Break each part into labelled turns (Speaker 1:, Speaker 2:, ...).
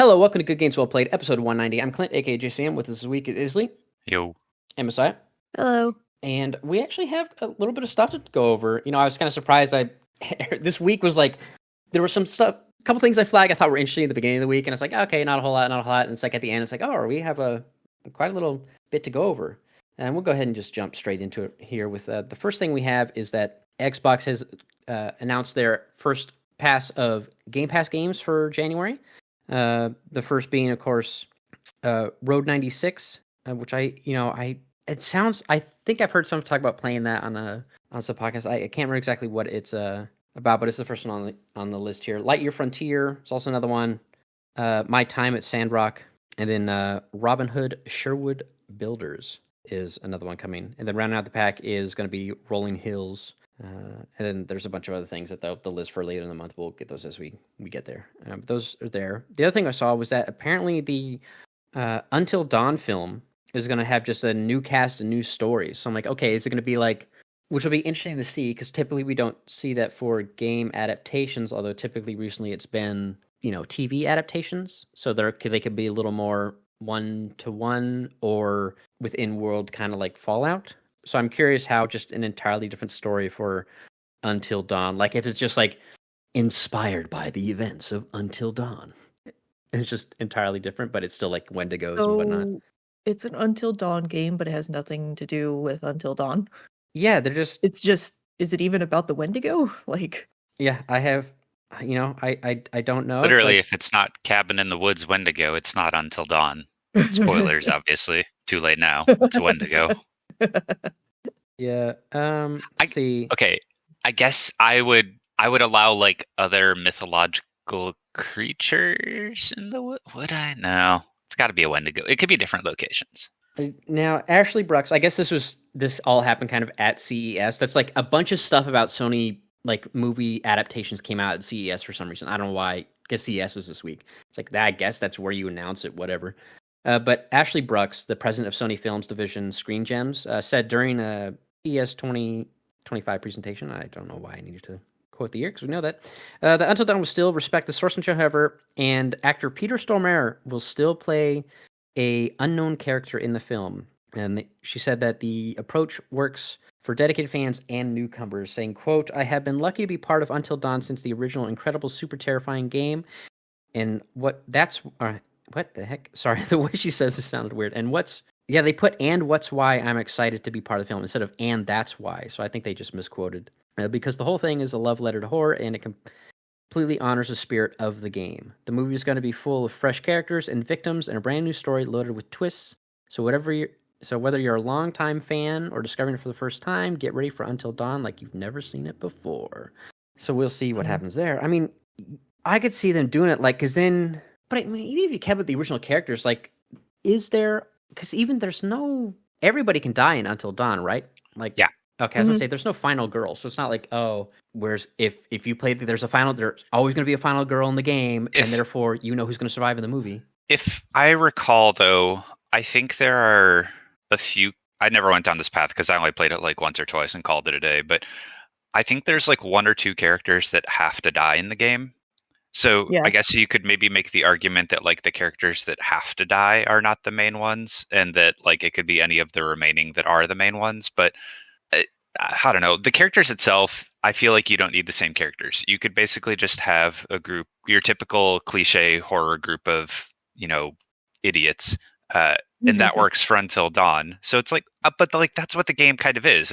Speaker 1: Hello, welcome to Good Games Well Played, episode 190. I'm Clint, aka JCM, with us this week is Isli
Speaker 2: Yo.
Speaker 1: and Messiah.
Speaker 3: Hello.
Speaker 1: And we actually have a little bit of stuff to go over. I was kind of surprised. This week was like, there was some stuff, a couple things I flagged I thought were interesting at the beginning of the week, and it's like, okay, not a whole lot. And it's like at the end, it's like, oh, we have quite a little bit to go over. And we'll go ahead and just jump straight into it here with the first thing we have is that Xbox has announced their first pass of Game Pass games for January. The first being, of course, Road 96, which I think I've heard someone talk about playing that on some podcast. I can't remember exactly what it's about, but it's the first one on the list here. Lightyear Frontier is also another one. My Time at Sandrock, and then Robin Hood Sherwood Builders is another one coming. And then rounding out the pack is going to be Rolling Hills. And then there's a bunch of other things that the list for later in the month. We'll get those as we get there. But those are there. The other thing I saw was that apparently the Until Dawn film is going to have just a new cast and new stories. So I'm like, okay, is it going to be like, which will be interesting to see, because typically we don't see that for game adaptations, although typically recently it's been, TV adaptations. So they could be a little more one-to-one or within world, kind of like Fallout. So I'm curious how just an entirely different story for Until Dawn, like if it's just like inspired by the events of Until Dawn. And it's just entirely different, but it's still like Wendigos and whatnot.
Speaker 3: It's an Until Dawn game, but it has nothing to do with Until Dawn.
Speaker 1: Yeah, they're just...
Speaker 3: It's just, is it even about the Wendigo? Like...
Speaker 1: Yeah, I have, I don't know.
Speaker 2: Literally, if it's not Cabin in the Woods Wendigo, it's not Until Dawn. Spoilers, obviously. Too late now. It's a Wendigo.
Speaker 1: Yeah. Let's see.
Speaker 2: Okay, I guess I would allow like other mythological creatures in the wood. Would I? No. It's got to be a Wendigo. It could be different locations.
Speaker 1: Now, Ashley Brooks, I guess this all happened kind of at CES. That's like a bunch of stuff about Sony, like movie adaptations came out at CES for some reason. I don't know why. I guess CES was this week. It's like that. I guess that's where you announce it, whatever. But Ashley Brooks, the president of Sony Films Division Screen Gems, said during a CES 2025 presentation, I don't know why I needed to quote the year because we know that, that Until Dawn will still respect the source material, however, and actor Peter Stormare will still play a unknown character in the film. And she said that the approach works for dedicated fans and newcomers, saying, quote, "I have been lucky to be part of Until Dawn since the original incredible, super terrifying game. And what the heck? Sorry, the way she says this sounded weird. They put and what's why I'm excited to be part of the film instead of and that's why. So I think they just misquoted. Because the whole thing is a love letter to horror and it completely honors the spirit of the game. The movie is going to be full of fresh characters and victims and a brand new story loaded with twists. So whether you're a longtime fan or discovering it for the first time, get ready for Until Dawn like you've never seen it before." So we'll see what happens there. I mean, I could see them doing it, like, because then... But I mean, even if you kept with the original characters, like, is there... Because even everybody can die in Until Dawn, right? Like,
Speaker 2: yeah.
Speaker 1: Okay, I was going to say, there's no final girl. So it's not like, whereas if you play, there's always going to be a final girl in the game, and therefore you know who's going to survive in the movie.
Speaker 2: If I recall, though, I think there are a few... I never went down this path because I only played it like once or twice and called it a day, but I think there's like one or two characters that have to die in the game. So yeah. I guess you could maybe make the argument that like the characters that have to die are not the main ones, and that like it could be any of the remaining that are the main ones. But I don't know. The characters itself, I feel like you don't need the same characters. You could basically just have a group, your typical cliche horror group of, idiots, and that works for Until Dawn. So it's like, but like that's what the game kind of is.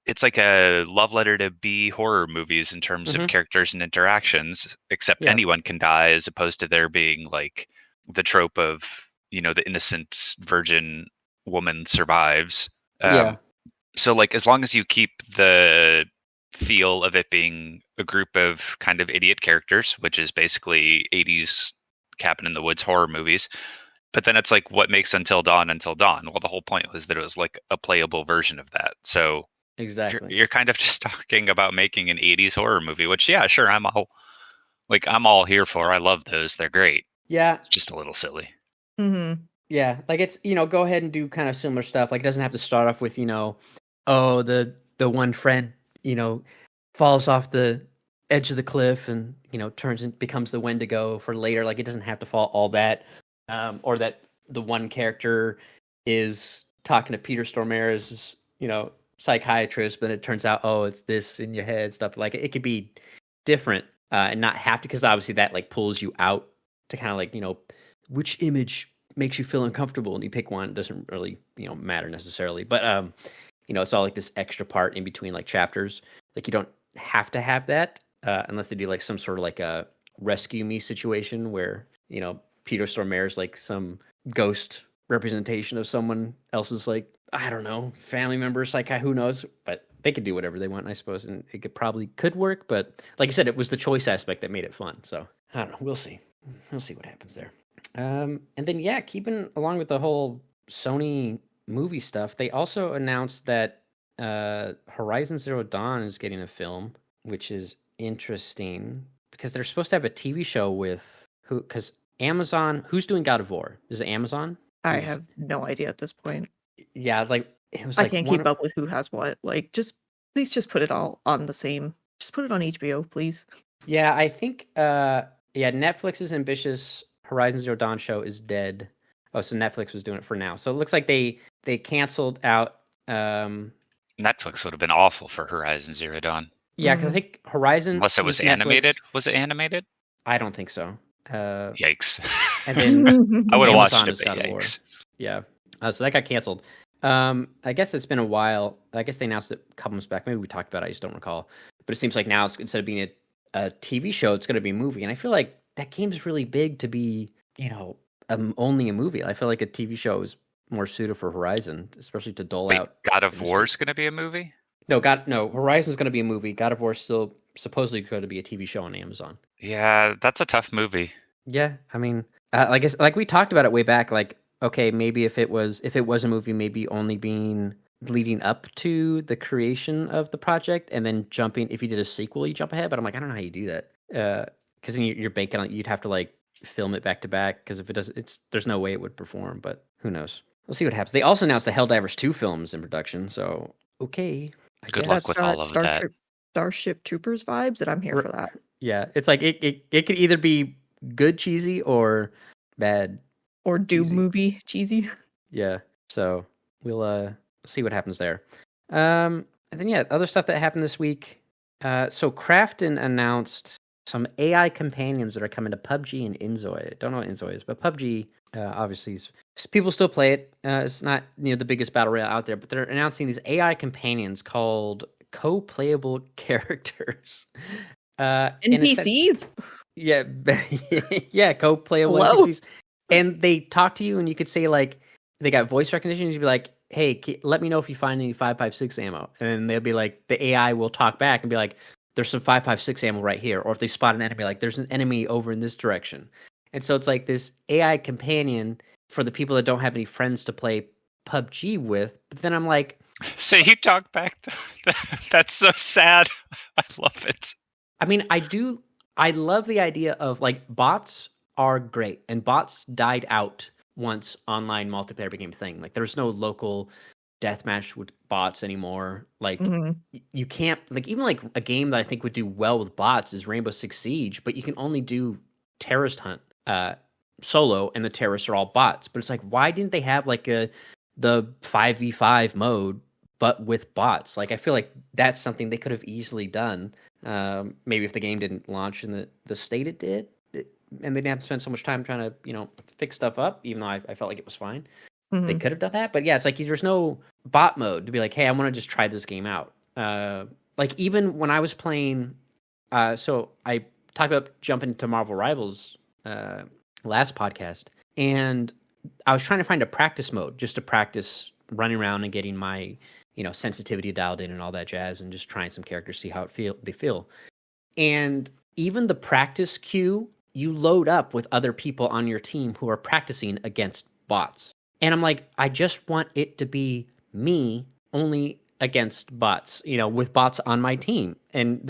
Speaker 2: It's like a love letter to B horror movies in terms of characters and interactions, except anyone can die, as opposed to there being like the trope of, the innocent virgin woman survives. So like, as long as you keep the feel of it being a group of kind of idiot characters, which is basically 80s Cabin in the Woods horror movies, but then it's like, what makes Until Dawn? Well, the whole point was that it was like a playable version of that. So
Speaker 1: exactly,
Speaker 2: you're kind of just talking about making an 80s horror movie, which, yeah, sure, I'm all here for. I love those. They're great.
Speaker 1: Yeah.
Speaker 2: It's just a little silly.
Speaker 3: Mm-hmm.
Speaker 1: Yeah, like it's, go ahead and do kind of similar stuff. Like it doesn't have to start off with, the one friend, falls off the edge of the cliff and turns and becomes the Wendigo for later. Like it doesn't have to fall all that, or that the one character is talking to Peter Stormare's psychiatrist, but it turns out it's this in your head stuff. Like it could be different and not have to, because obviously that like pulls you out to kind of like which image makes you feel uncomfortable, and you pick one. It doesn't really matter necessarily, but it's all like this extra part in between like chapters. Like you don't have to have that unless they do like some sort of like a rescue me situation where Peter Stormare is like some ghost representation of someone else's, like, I don't know, family members, like who knows, but they could do whatever they want, I suppose, and it could work. But like I said, it was the choice aspect that made it fun. So I don't know, we'll see what happens there. And then keeping along with the whole Sony movie stuff, they also announced that Horizon Zero Dawn is getting a film, which is interesting because they're supposed to have a TV show with because Amazon, who's doing God of War? Is it Amazon?
Speaker 3: I have no idea at this point.
Speaker 1: Yeah, like it was.
Speaker 3: I can't keep up with who has what. Like, please just put it all on the same. Just put it on HBO, please.
Speaker 1: Yeah, I think. Netflix's ambitious Horizon Zero Dawn show is dead. Oh, so Netflix was doing it for now. So it looks like they canceled out.
Speaker 2: Netflix would have been awful for Horizon Zero Dawn.
Speaker 1: Yeah, because I think Horizon.
Speaker 2: Unless it was animated. Was it animated?
Speaker 1: I don't think so.
Speaker 2: Yikes!
Speaker 1: And then
Speaker 2: I would have watched
Speaker 1: it.
Speaker 2: But yikes!
Speaker 1: Yeah, so that got canceled. I guess it's been a while. I guess they announced it a couple months back. Maybe we talked about it. I just don't recall. But it seems like now instead of being a TV show, it's going to be a movie. And I feel like that game is really big to be, only a movie. I feel like a TV show is more suited for Horizon, especially to dole out.
Speaker 2: God of War is going to be a movie?
Speaker 1: No, Horizon's going to be a movie. God of War is still supposedly going to be a TV show on Amazon.
Speaker 2: Yeah, that's a tough movie.
Speaker 1: Yeah, I mean, I guess like we talked about it way back. Like, okay, maybe if it was a movie, maybe only being leading up to the creation of the project, and then jumping. If you did a sequel, you jump ahead. But I'm like, I don't know how you do that. Because then you're banking on you'd have to like film it back to back. Because if it does, there's no way it would perform. But who knows? We'll see what happens. They also announced the Helldivers 2 films in production. So okay,
Speaker 2: good luck with all of that.
Speaker 3: Starship Troopers vibes, and I'm here for that.
Speaker 1: Yeah, it's like it could either be good cheesy or bad
Speaker 3: or Doom movie cheesy.
Speaker 1: Yeah, so we'll see what happens there. And then other stuff that happened this week. So Krafton announced some AI companions that are coming to PUBG and Inzoi. I don't know what Inzoi is, but PUBG obviously people still play it. It's not the biggest battle royale out there, but they're announcing these AI companions called co-playable characters.
Speaker 3: NPCs?
Speaker 1: Yeah, co-playable NPCs. And they talk to you, and you could say, like, they got voice recognition. You'd be like, hey, let me know if you find any 5.56 ammo. And they'll be like, the AI will talk back and be like, there's some 5.56 ammo right here. Or if they spot an enemy, like, there's an enemy over in this direction. And so it's like this AI companion for the people that don't have any friends to play PUBG with. But then I'm like...
Speaker 2: So you talk back to... That's so sad. I love it.
Speaker 1: I mean, I love the idea of, like, bots are great. And bots died out once online multiplayer became a thing. Like, there's no local deathmatch with bots anymore. Like, you can't... Like, even, like, a game that I think would do well with bots is Rainbow Six Siege, but you can only do Terrorist Hunt solo, and the terrorists are all bots. But it's like, why didn't they have, like, the 5v5 mode, but with bots? Like, I feel like that's something they could have easily done. Maybe if the game didn't launch in the state it did, and they didn't have to spend so much time trying to, fix stuff up, even though I felt like it was fine. They could have done that. But yeah, it's like there's no bot mode to be like, hey, I want to just try this game out. Like, even when I was playing, so I talked about jumping to Marvel Rivals last podcast, and I was trying to find a practice mode just to practice running around and getting my sensitivity dialed in and all that jazz, and just trying some characters, see how they feel. And even the practice queue, you load up with other people on your team who are practicing against bots. And I'm like, I just want it to be me only against bots, with bots on my team. And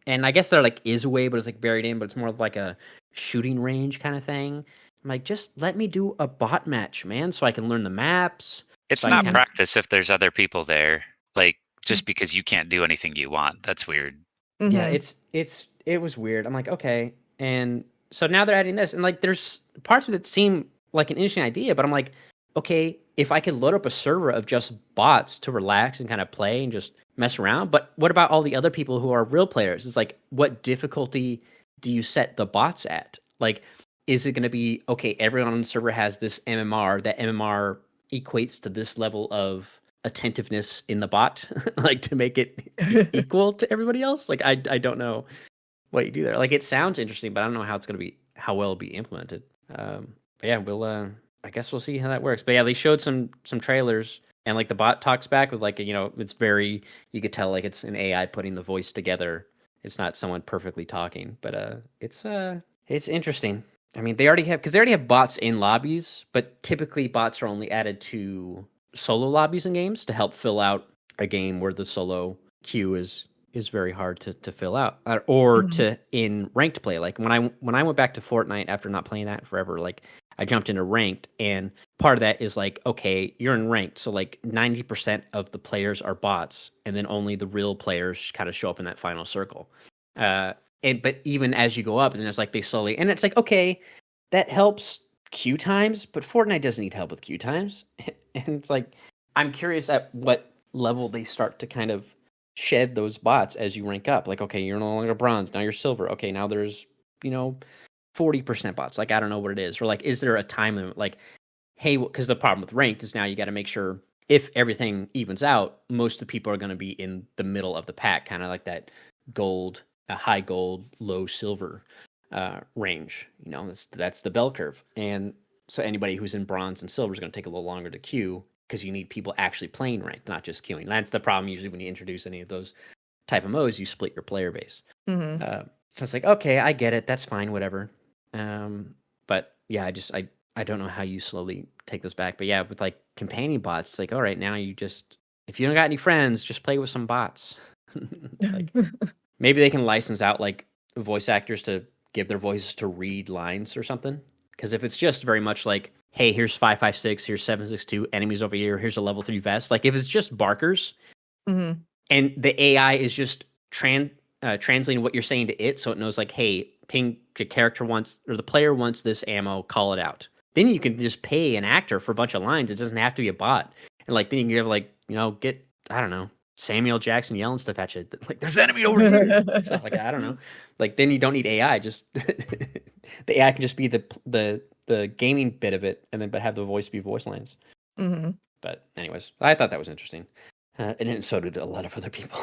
Speaker 1: I guess there like is a way, but it's like buried in, but it's more of like a shooting range kind of thing. I'm like, just let me do a bot match, man, so I can learn the maps.
Speaker 2: It's not practice if there's other people there. Like, just because you can't do anything you want. That's weird.
Speaker 1: Yeah, it's it was weird. I'm like, okay. And so now they're adding this, and like there's parts of it seem like an interesting idea, but I'm like, okay, if I could load up a server of just bots to relax and kind of play and just mess around, but what about all the other people who are real players? It's like, what difficulty do you set the bots at? Like, is it going to be, okay, everyone on the server has this MMR, that MMR equates to this level of attentiveness in the bot, like to make it equal to everybody else? Like, I don't know what you do there. Like, it sounds interesting, but I don't know how it's going to be, how well it'll be implemented. But yeah, I guess we'll see how that works. But yeah, they showed some trailers, and like the bot talks back with like, it's very, you could tell like it's an AI putting the voice together. It's not someone perfectly talking, but it's interesting. I mean, they already have bots in lobbies, but typically bots are only added to solo lobbies in games to help fill out a game where the solo queue is very hard to fill out, or to in ranked play. Like when I went back to Fortnite after not playing that forever, like I jumped into ranked, and part of that is like, okay, you're in ranked, so like 90% of the players are bots, and then only the real players kind of show up in that final circle. But even as you go up, and it's like they slowly, and it's like, okay, that helps queue times, but Fortnite doesn't need help with queue times. And it's like, I'm curious at what level they start to kind of shed those bots as you rank up. Like, okay, you're no longer bronze, now you're silver. Okay, now there's 40% bots. Like, I don't know what it is. Or like, is there a time limit? Like, hey, because the problem with ranked is now you got to make sure if everything evens out, most of the people are going to be in the middle of the pack, kind of like that gold, high gold, low silver range. That's the bell curve. And so anybody who's in bronze and silver is going to take a little longer to queue, because you need people actually playing ranked, not just queuing. That's the problem usually when you introduce any of those type of modes. You split your player base. So it's like, okay, I get it. That's fine, whatever. But yeah, I don't know how you slowly take those back. But yeah, with like companion bots, it's like, all right, now you just, if you don't got any friends, just play with some bots. Like, maybe they can license out like voice actors to give their voices to read lines or something. Because if it's just very much like, hey, here's 556, here's 762, enemies over here, here's a level 3 vest. Like if it's just barkers, and the AI is just translating what you're saying to it, so it knows like, hey, ping, the character wants, or the player wants this ammo, call it out. Then you can just pay an actor for a bunch of lines. It doesn't have to be a bot. And like then you can have like, get, I don't know, Samuel Jackson yelling stuff at you. Like, there's enemy over here. Stuff like that. I don't know. Like then you don't need AI. Just the AI can just be the gaming bit of it, and then but have the voice be voice lines. But anyways, I thought that was interesting. And so did a lot of other people.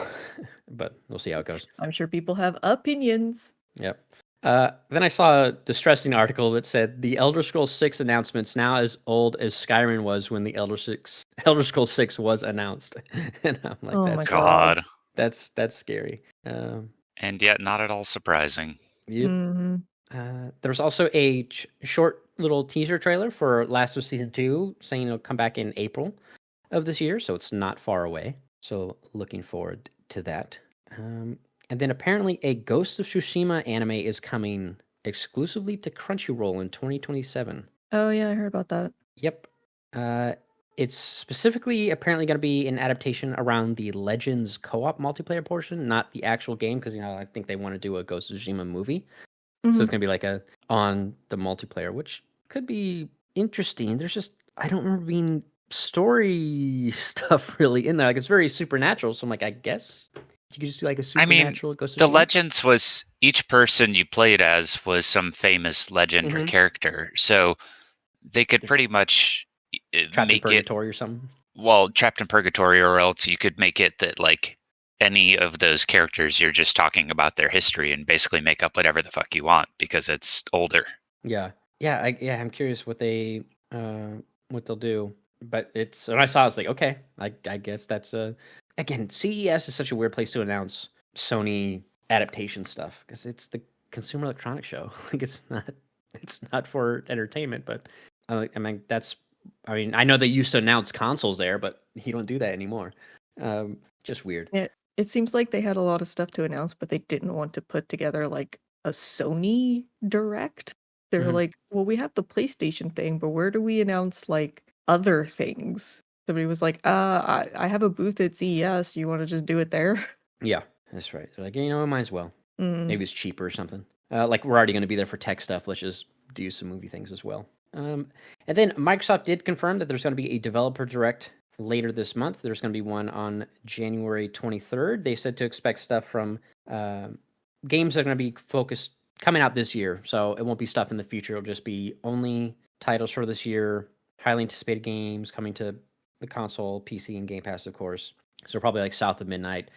Speaker 1: But we'll see how it goes.
Speaker 3: I'm sure people have opinions.
Speaker 1: Yep. Then I saw a distressing article that said the Elder Scrolls 6 announcement's now as old as Skyrim was when the Elder Scrolls 6 was announced. And I'm like,
Speaker 3: Oh
Speaker 1: that's
Speaker 3: my God.
Speaker 1: That's scary.
Speaker 2: And yet not at all surprising.
Speaker 1: Yep. There was also a short little teaser trailer for Last of Us Season 2 saying it'll come back in April of this year, so it's not far away. So looking forward to that. And then apparently a Ghost of Tsushima anime is coming exclusively to Crunchyroll in 2027.
Speaker 3: Oh yeah, I heard about that.
Speaker 1: Yep. It's specifically apparently going to be an adaptation around the Legends co-op multiplayer portion, not the actual game, because I think they want to do a Ghost of Tsushima movie. So it's going to be like on the multiplayer, which could be interesting. There's just, I don't remember being story stuff really in there. Like it's very supernatural. So I'm like, I guess you could just do like a supernatural Ghost of
Speaker 2: the
Speaker 1: Tsushima.
Speaker 2: Legends was, each person you played as was some famous legend or character. So they could pretty much
Speaker 1: Trapped in
Speaker 2: make
Speaker 1: Purgatory or something.
Speaker 2: Well, Trapped in Purgatory, or else you could make it that like any of those characters, you're just talking about their history and basically make up whatever the fuck you want because it's older.
Speaker 1: Yeah. I'm curious what they'll do. But when I saw it, I was like, okay, I guess that's again, CES is such a weird place to announce Sony adaptation stuff because it's the Consumer Electronics Show. Like it's not for entertainment, but I know they used to announce consoles there, but you don't do that anymore. Just weird.
Speaker 3: Yeah, it seems like they had a lot of stuff to announce, but they didn't want to put together like a Sony Direct. They're like, well, we have the PlayStation thing, but where do we announce like other things? Somebody was like, I have a booth at CES. Do you want to just do it there?
Speaker 1: Yeah, that's right. They're like, might as well. Maybe it's cheaper or something. Like we're already going to be there for tech stuff. Let's just do some movie things as well. And then Microsoft did confirm that there's going to be a developer direct later this month. There's going to be one on January 23rd. They said to expect stuff from games that are going to be focused coming out this year. So it won't be stuff in the future. It'll just be only titles for this year, highly anticipated games coming to the console, PC, and Game Pass, of course. So probably like South of Midnight,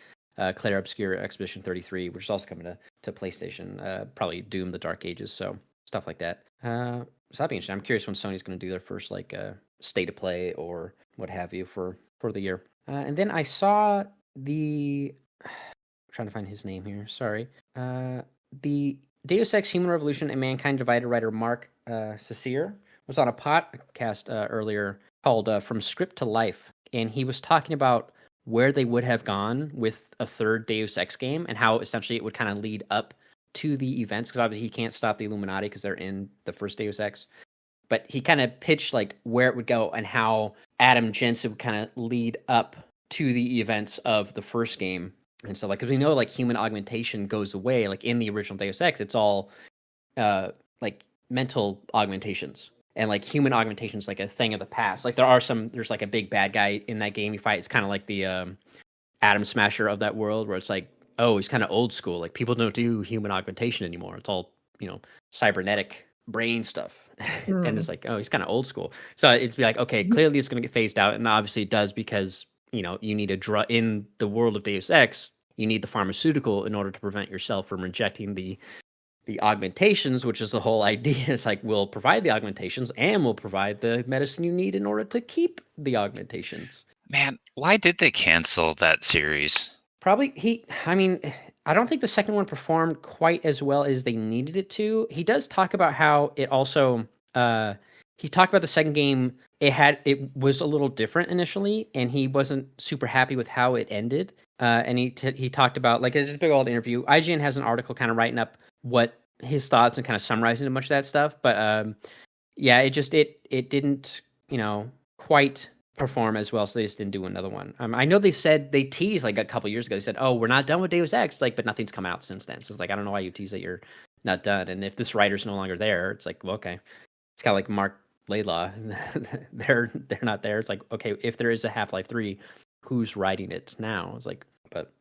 Speaker 1: Claire Obscure Expedition 33, which is also coming to PlayStation. Probably Doom: The Dark Ages, so stuff like that. So that'd be interesting. I'm curious when Sony's going to do their first like state of play or what have you for the year. And then I saw the I'm trying to find his name here. Sorry. The Deus Ex: Human Revolution and Mankind Divided writer Mark Cecere was on a podcast earlier called From Script to Life, and he was talking about where they would have gone with a third Deus Ex game and how essentially it would kind of lead up to the events, because obviously he can't stop the Illuminati because they're in the first Deus Ex. But he kind of pitched like where it would go and how Adam Jensen would kind of lead up to the events of the first game. And so like, because we know like human augmentation goes away, like in the original Deus Ex, it's all like mental augmentations. And like human augmentation is like a thing of the past. Like there's like a big bad guy in that game you fight. It's kind of like the Atom Smasher of that world, where it's like, oh, he's kind of old school. Like people don't do human augmentation anymore. It's all, cybernetic brain stuff. And it's like, oh, he's kind of old school. So it's be like, okay, clearly it's going to get phased out. And obviously it does because, you need a drug in the world of Deus Ex. You need the pharmaceutical in order to prevent yourself from rejecting the augmentations, which is the whole idea. It's like, we'll provide the augmentations and we'll provide the medicine you need in order to keep the augmentations.
Speaker 2: Man, why did they cancel that series?
Speaker 1: Probably I don't think the second one performed quite as well as they needed it to. He does talk about how it also, he talked about the second game, it was a little different initially, and he wasn't super happy with how it ended. And he talked about, like, it's a big old interview. IGN has an article kind of writing up what his thoughts and kind of summarizing a bunch of that stuff. But yeah, it didn't, quite perform as well, so they just didn't do another one. I know they teased like a couple years ago. They said, "Oh, we're not done with Deus Ex," like, but nothing's come out since then. So it's like, I don't know why you tease that you're not done. And if this writer's no longer there, it's like, well, okay. It's kind of like Mark Laidlaw. they're not there. It's like, okay, if there is a Half-Life 3, who's writing it now? It's like, but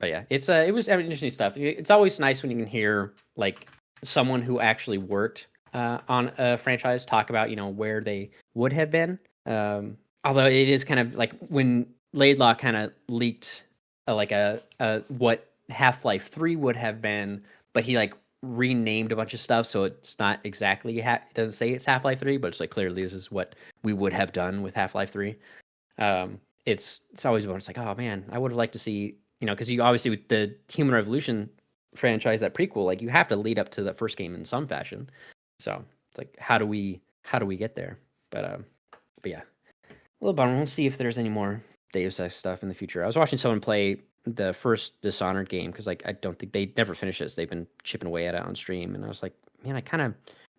Speaker 1: yeah, it was interesting stuff. It's always nice when you can hear like someone who actually worked on a franchise talk about where they would have been. Although it is kind of like when Laidlaw kind of leaked what Half-Life 3 would have been, but he like renamed a bunch of stuff, so it's not exactly it doesn't say it's Half-Life 3, but it's like clearly this is what we would have done with Half-Life 3. It's always it's like, oh man, I would have liked to see, because you obviously with the Human Revolution franchise, that prequel, like you have to lead up to the first game in some fashion. So it's like, how do we get there? But yeah, a little bummer. We'll see if there's any more Deus Ex stuff in the future. I was watching someone play the first Dishonored game because like I don't think they never finished this. They've been chipping away at it on stream, and I was like, man,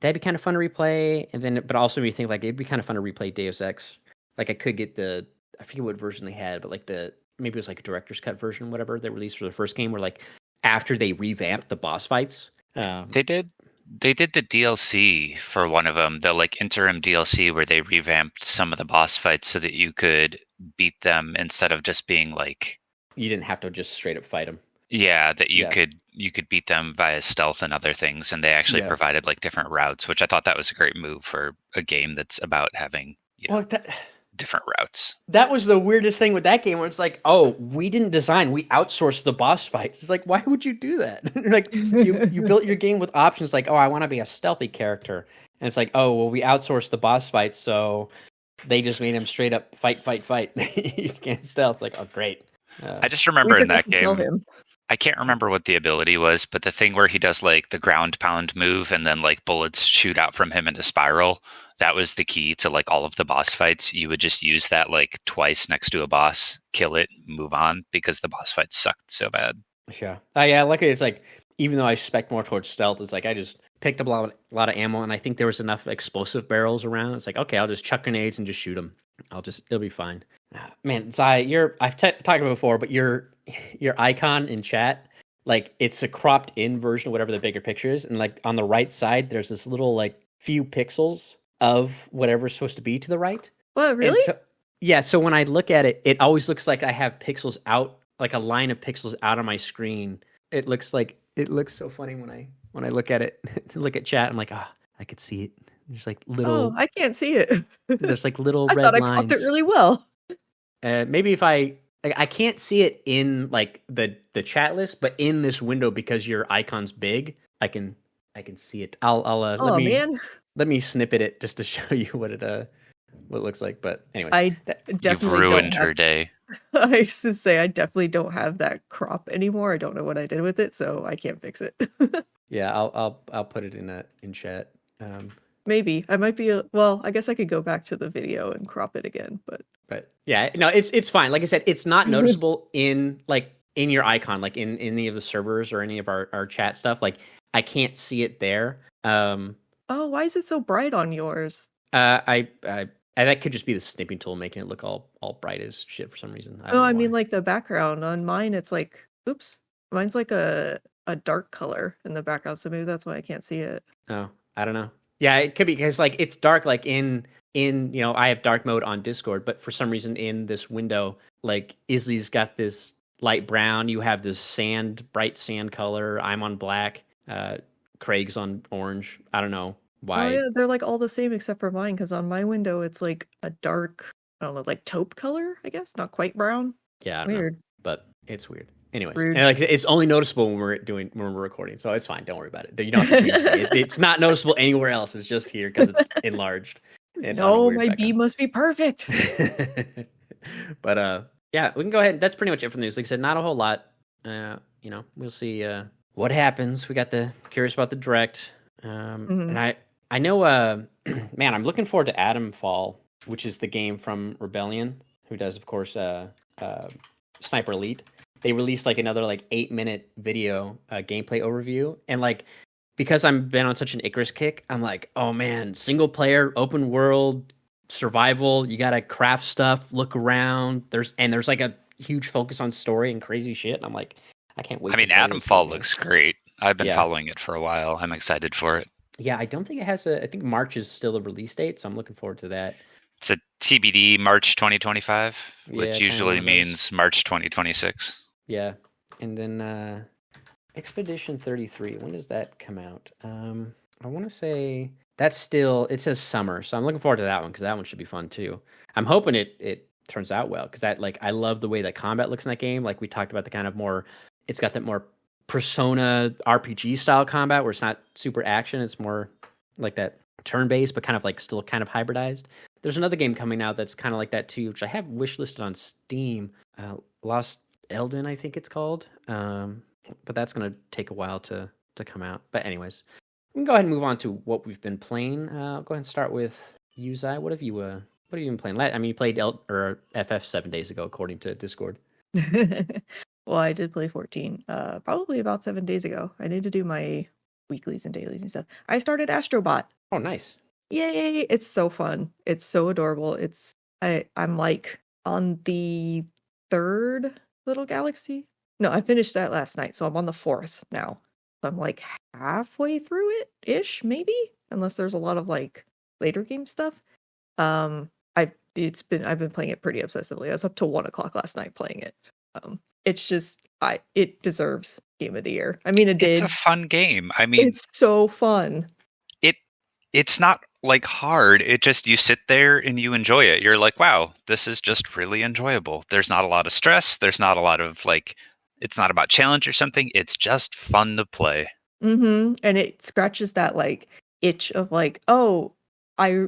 Speaker 1: that'd be kind of fun to replay. And then, but also you think like it'd be kind of fun to replay Deus Ex. Like I could get I forget what version they had, but like maybe it was like a director's cut version, whatever they released for the first game, where like after they revamped the boss fights.
Speaker 2: They did the DLC for one of them, the like interim DLC where they revamped some of the boss fights so that you could beat them instead of just being like,
Speaker 1: you didn't have to just straight up fight them.
Speaker 2: Yeah, that you could beat them via stealth and other things, and they actually provided like different routes, which I thought that was a great move for a game that's about having different routes.
Speaker 1: That was the weirdest thing with that game, where it's like, oh, we didn't design, we outsourced the boss fights. It's like, why would you do that? Like you built your game with options like, oh, I want to be a stealthy character, and it's like, oh, well, we outsourced the boss fights, so they just made him straight up fight. You can't stealth. Like, oh, great.
Speaker 2: I just remember in that game, I can't remember what the ability was, but the thing where he does like the ground pound move and then like bullets shoot out from him in a spiral, that was the key to like all of the boss fights. You would just use that like twice next to a boss, kill it, move on, because the boss fights sucked so bad.
Speaker 1: Yeah. Yeah, luckily it's like, even though I spec more towards stealth, it's like I just picked up a lot of ammo, and I think there was enough explosive barrels around. It's like, okay, I'll just chuck grenades and just shoot them. It'll be fine. Man, Zai, I've talked about it before, but your icon in chat, like it's a cropped in version of whatever the bigger picture is, and like on the right side there's this little like few pixels of whatever's supposed to be to the right.
Speaker 3: What, really?
Speaker 1: So when I look at it, it always looks like I have pixels out, like a line of pixels out on my screen. It looks so funny when I look at it, look at chat. I'm like, I could see it. There's like little.
Speaker 3: Oh, I can't see it.
Speaker 1: There's like little
Speaker 3: I
Speaker 1: red
Speaker 3: thought I
Speaker 1: lines.
Speaker 3: cropped it really well.
Speaker 1: Maybe if I can't see it in like the chat list, but in this window because your icon's big, I can see it. I'll let me snippet it just to show you what it looks like. But anyway,
Speaker 3: I definitely
Speaker 2: You've ruined her day.
Speaker 3: I used to say I definitely don't have that crop anymore. I don't know what I did with it, so I can't fix it.
Speaker 1: Yeah, I'll put it in chat.
Speaker 3: Maybe I might be. Well, I guess I could go back to the video and crop it again, but
Speaker 1: yeah, no, it's fine. Like I said, it's not noticeable in your icon, like in any of the servers or any of our chat stuff. Like I can't see it there.
Speaker 3: Oh, why is it so bright on yours?
Speaker 1: I that could just be the snipping tool making it look all bright as shit for some reason.
Speaker 3: I mean like the background on mine. It's like, oops, mine's like a dark color in the background, so maybe that's why I can't see it.
Speaker 1: Oh, I don't know. Yeah, it could be because like it's dark, like in I have dark mode on Discord, but for some reason in this window, like Isli's got this light brown, you have this bright sand color. I'm on black. Craig's on orange. I don't know why.
Speaker 3: Oh yeah, they're like all the same except for mine, because on my window it's like a dark, I don't know, like taupe color, I guess, not quite brown.
Speaker 1: Yeah, I don't know, but it's weird. Anyways,
Speaker 3: Rude.
Speaker 1: and like it's only noticeable when we're recording, so it's fine. Don't worry about it. You don't have to change it. It's not noticeable anywhere else. It's just here because it's enlarged.
Speaker 3: No, my beam must be perfect.
Speaker 1: But yeah, we can go ahead. That's pretty much it for the news. Like I said, not a whole lot. We'll see what happens. We got curious about the direct, and I know. Man, I'm looking forward to Atomfall, which is the game from Rebellion, who does, of course, Sniper Elite. They released like another 8-minute video gameplay overview, and like because I've been on such an Icarus kick, I'm like, oh man, single player, open world, survival. You gotta craft stuff, look around. There's like a huge focus on story and crazy shit. And I'm like, I can't wait.
Speaker 2: I mean, Atomfall looks great. I've been following it for a while. I'm excited for it.
Speaker 1: Yeah, I don't think it has I think March is still a release date, so I'm looking forward to that.
Speaker 2: It's a TBD March 2025, which usually means March 2026.
Speaker 1: Yeah, and then Expedition 33. When does that come out? I want to say that's still. It says summer, so I'm looking forward to that one because that one should be fun too. I'm hoping it turns out well because I love the way that combat looks in that game. Like we talked about the kind of more. It's got that more Persona RPG style combat where it's not super action. It's more like that turn-based, but kind of like still kind of hybridized. There's another game coming out that's kind of like that too, which I have wishlisted on Steam. Lost Elden, I think it's called. But that's going to take a while to come out. But anyways, we can go ahead and move on to what we've been playing. I'll go ahead and start with Yuzai. What have you been playing? I mean, you played FF 7 days ago, according to Discord.
Speaker 3: Well, I did play 14, probably about 7 days ago. I need to do my weeklies and dailies and stuff. I started Astro Bot.
Speaker 1: Oh, nice.
Speaker 3: Yay! It's so fun. It's so adorable. I'm like on the 3rd little galaxy. No, I finished that last night, so I'm on the 4th now. So I'm like halfway through it ish, maybe, unless there's a lot of like later game stuff. I've been playing it pretty obsessively. I was up till 1 o'clock last night playing it. It's just it deserves Game of the Year. I mean, it did.
Speaker 2: It's a fun game. I mean,
Speaker 3: it's so fun.
Speaker 2: It's not like hard. It just you sit there and you enjoy it. You're like, wow, this is just really enjoyable. There's not a lot of stress. There's not a lot of like. It's not about challenge or something. It's just fun to play.
Speaker 3: And it scratches that like itch of like, oh, I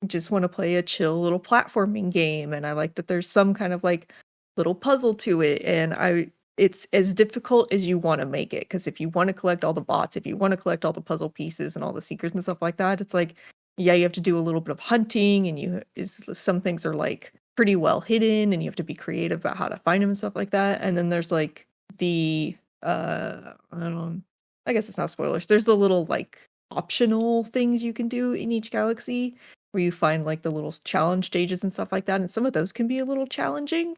Speaker 3: just want to play a chill little platforming game, and I like that there's some kind of like little puzzle to it, and it's as difficult as you want to make it, because if you want to collect all the bots, if you want to collect all the puzzle pieces and all the secrets and stuff like that, it's like, yeah, you have to do a little bit of hunting, and some things are like pretty well hidden, and you have to be creative about how to find them and stuff like that. And then there's like the I don't know, I guess it's not spoilers. There's the little like optional things you can do in each galaxy where you find like the little challenge stages and stuff like that, and some of those can be a little challenging,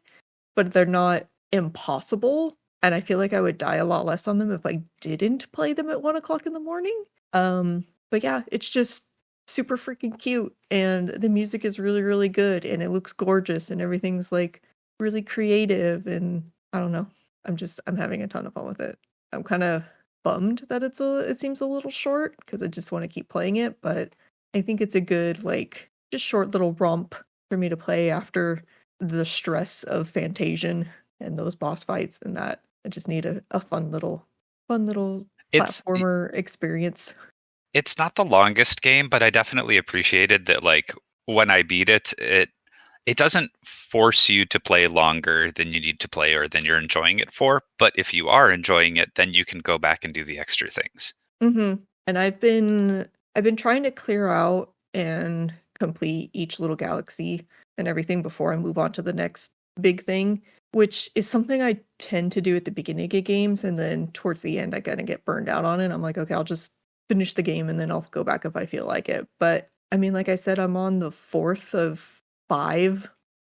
Speaker 3: but they're not impossible. and I feel like I would die a lot less on them if I didn't play them at 1 o'clock in the morning. But yeah, it's just super freaking cute, and the music is really, really good, and it looks gorgeous, and everything's like really creative, and I don't know. I'm having a ton of fun with it. I'm kind of bummed that it seems a little short because I just want to keep playing it, but I think it's a good like just short little romp for me to play after the stress of Fantasian and those boss fights and that. I just need a fun little
Speaker 2: It's
Speaker 3: platformer experience.
Speaker 2: it's not the longest game, but I definitely appreciated that like when I beat it, it doesn't force you to play longer than you need to play or than you're enjoying it for. But if you are enjoying it, then you can go back and do the extra things.
Speaker 3: Mm-hmm. And I've been trying to clear out and complete each little galaxy and everything before I move on to the next big thing, which is something I tend to do at the beginning of games, and then towards the end I kind of get burned out on it. I'm like, okay, I'll just finish the game and then I'll go back if I feel like it. But I mean, like I said, I'm on the 4th of 5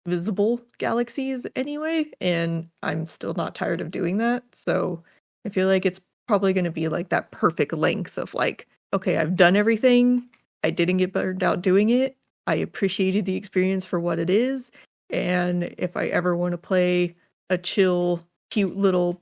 Speaker 3: visible galaxies anyway, and I'm still not tired of doing that. So I feel like it's probably going to be like that perfect length of like, okay, I've done everything. I didn't get burned out doing it. I appreciated the experience for what it is. And if I ever want to play a chill, cute little,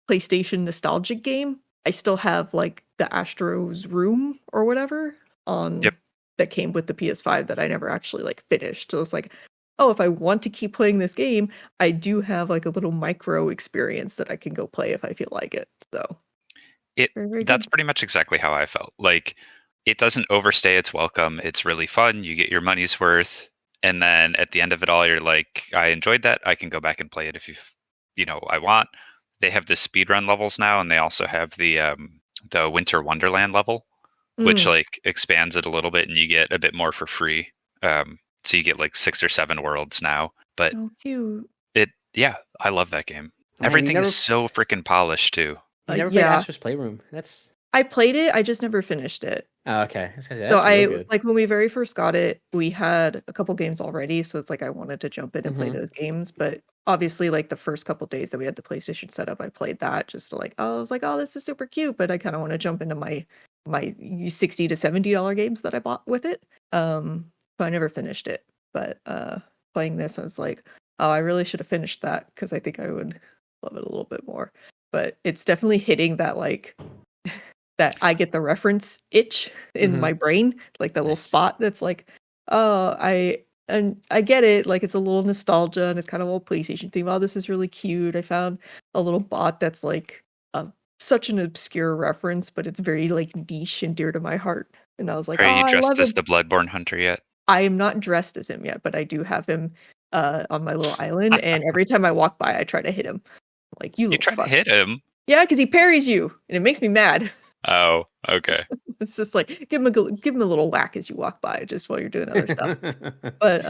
Speaker 3: PlayStation nostalgic game, I still have like the Astro's Room or whatever on
Speaker 2: Yep.
Speaker 3: that came with the PS5 that I never actually like finished. So it's like, oh, if I want to keep playing this game, I do have like a little micro experience that I can go play if I feel like it. So very, very
Speaker 2: That's
Speaker 3: good.
Speaker 2: pretty much exactly how I felt. Like it doesn't overstay its welcome. It's really fun. You get your money's worth. And then at the end of it all, you're like, I enjoyed that. I can go back and play it if I want. They have the speedrun levels now, and they also have the Winter Wonderland level, which like expands it a little bit, and you get a bit more for free. So you get like 6 or 7 worlds now. But
Speaker 3: Oh, cute.
Speaker 2: I love that game.
Speaker 1: Man,
Speaker 2: Everything is so freaking polished too.
Speaker 1: You never played
Speaker 3: yeah.
Speaker 1: Astro's Playroom. That's
Speaker 3: I played it, I just never finished it.
Speaker 1: oh, okay. I was gonna say,
Speaker 3: So
Speaker 1: that's real good.
Speaker 3: like when we very first got it, we had a couple games already, so it's like I wanted to jump in and play those games, but obviously like the first couple days that we had the PlayStation set up, I played that just to like, I was like, oh, this is super cute, but I kind of want to jump into my $60 to $70 games that I bought with it. So I never finished it, but playing this, I was like, oh, I really should have finished that because I think I would love it a little bit more. But it's definitely hitting that like that I get the reference itch in my brain, like that little spot that's like, oh, I get it, like it's a little nostalgia and it's kind of old PlayStation theme. Oh, this is really cute. I found a little bot that's like such an obscure reference, but it's very like niche and dear to my heart. And I was like,
Speaker 2: Are you
Speaker 3: I
Speaker 2: dressed
Speaker 3: love
Speaker 2: as
Speaker 3: it.
Speaker 2: the Bloodborne Hunter yet?
Speaker 3: I am not dressed as him yet, but I do have him on my little island, and every time I walk by, I try to hit him. I'm like, you
Speaker 2: You
Speaker 3: little
Speaker 2: try to
Speaker 3: fuck.
Speaker 2: hit him?
Speaker 3: Yeah, because he parries you, and it makes me mad.
Speaker 2: Oh, okay.
Speaker 3: It's just like give him a little whack as you walk by, just while you're doing other stuff. But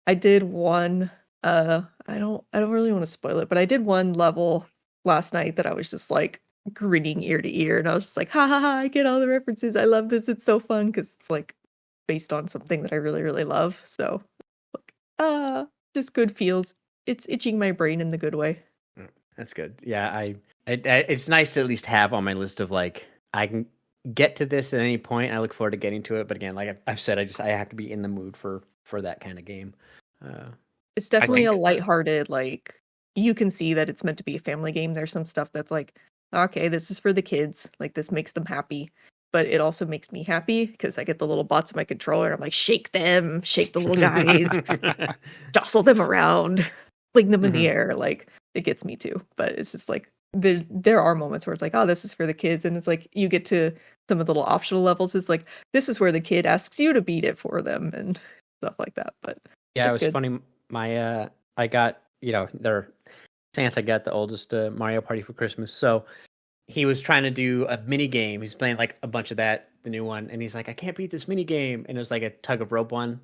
Speaker 3: I did one. I don't really want to spoil it, but I did one level last night that I was just like grinning ear to ear, and I was just like, ha ha ha! I get all the references. I love this. It's so fun because it's like based on something that I really really love. So like just good feels. It's itching my brain in the good way.
Speaker 1: That's good. Yeah, it's nice to at least have on my list of like I can get to this at any point. I look forward to getting to it, but again, like I've said, I have to be in the mood for that kind of game.
Speaker 3: It's definitely a lighthearted, like you can see that it's meant to be a family game. There's some stuff that's like, okay, this is for the kids. Like this makes them happy, but it also makes me happy because I get the little bots in my controller and I'm like, shake them, shake the little guys, jostle them around, fling them in the air. Like it gets me too. But it's just like there are moments where it's like, oh, this is for the kids, and it's like you get to some of the little optional levels. It's like this is where the kid asks you to beat it for them and stuff like that. But
Speaker 1: yeah, it was funny. My I got Santa got the oldest Mario Party for Christmas, so he was trying to do a mini game. He's playing like a bunch of that, the new one, and he's like, I can't beat this mini game, and it was like a tug of rope one.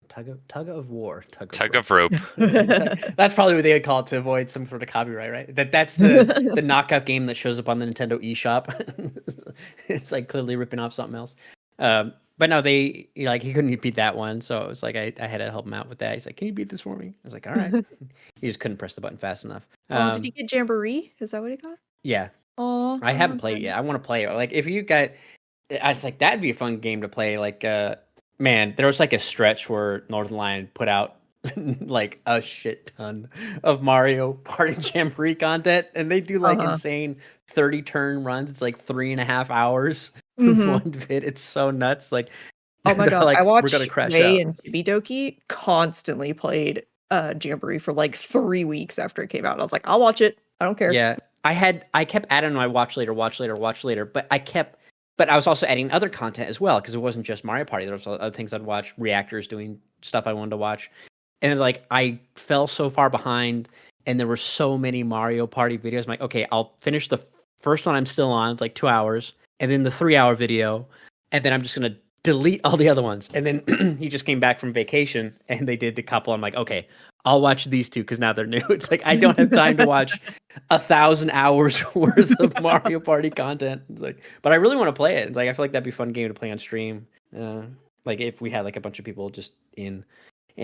Speaker 1: Tug of war.
Speaker 2: Tug of rope.
Speaker 1: That's probably what they would call it to avoid some sort of copyright, right? That's the knockoff game that shows up on the Nintendo eShop. It's like clearly ripping off something else. But no, he couldn't beat that one, so it was like I had to help him out with that. He's like, "Can you beat this for me?" I was like, "All right." He just couldn't press the button fast enough.
Speaker 3: Oh, did he get Jamboree? Is that what he got?
Speaker 1: Yeah.
Speaker 3: Oh,
Speaker 1: I haven't played it yet. I want to play it. Like, if you got, it's like that'd be a fun game to play. Like, man, there was like a stretch where Northern Lion put out like a shit ton of Mario Party Jamboree content, and they do like insane 30-turn runs. It's like 3.5 hours for one vid. It's so nuts. Like,
Speaker 3: oh my god,
Speaker 1: like,
Speaker 3: I watched
Speaker 1: we're gonna crash
Speaker 3: Ray
Speaker 1: out.
Speaker 3: and Chibidoki constantly played Jamboree for like 3 weeks after it came out. I was like, I'll watch it. I don't care.
Speaker 1: Yeah, I kept adding my watch later, but I was also adding other content as well because it wasn't just Mario Party. There was other things I'd watch, reactors doing stuff I wanted to watch. And like I fell so far behind, and there were so many Mario Party videos. I'm like, okay, I'll finish the first one I'm still on. It's like 2 hours, and then the 3-hour video, and then I'm just gonna delete all the other ones. And then he just came back from vacation, and they did the couple. I'm like, okay, I'll watch these two because now they're new. It's like I don't have time to watch 1,000 hours worth of Mario Party content. It's like, but I really want to play it. It's like I feel like that'd be a fun game to play on stream. Like if we had like a bunch of people just in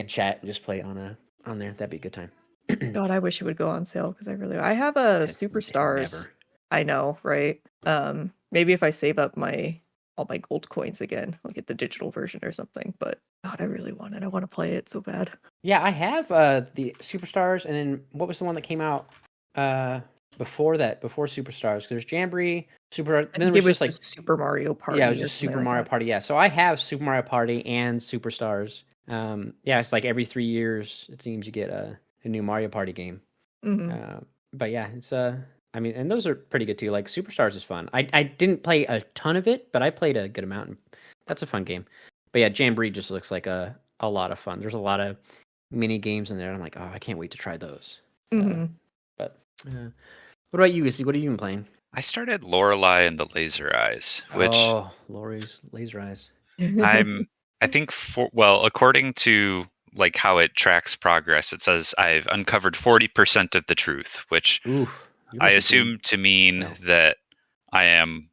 Speaker 1: chat and just play on there, that'd be a good time.
Speaker 3: God, I wish it would go on sale because I have a Superstars.
Speaker 1: Never.
Speaker 3: I know, right? Maybe if I save up all my gold coins again, I'll get the digital version or something. But God, I really want it. I want to play it so bad.
Speaker 1: Yeah, I have the Superstars, and then what was the one that came out before that? Before Superstars, because there's Jamboree, Super. Then
Speaker 3: it was
Speaker 1: just like
Speaker 3: Super Mario Party.
Speaker 1: Yeah, it was just Super Mario Party. Yeah, so I have Super Mario Party and Superstars. Yeah, it's like every 3 years it seems you get a new Mario Party game. But yeah, it's I mean, and those are pretty good too. Like Superstars is fun. I didn't play a ton of it, but I played a good amount. And that's a fun game. But yeah, Jamboree just looks like a lot of fun. There's a lot of mini games in there. I'm like, oh, I can't wait to try those. But what about you, Izzy? What have you been playing?
Speaker 2: I started Lorelei and the Laser Eyes, which
Speaker 1: Lori's Laser Eyes.
Speaker 2: I think according to like how it tracks progress, it says I've uncovered 40% of the truth, which I assume to mean that I am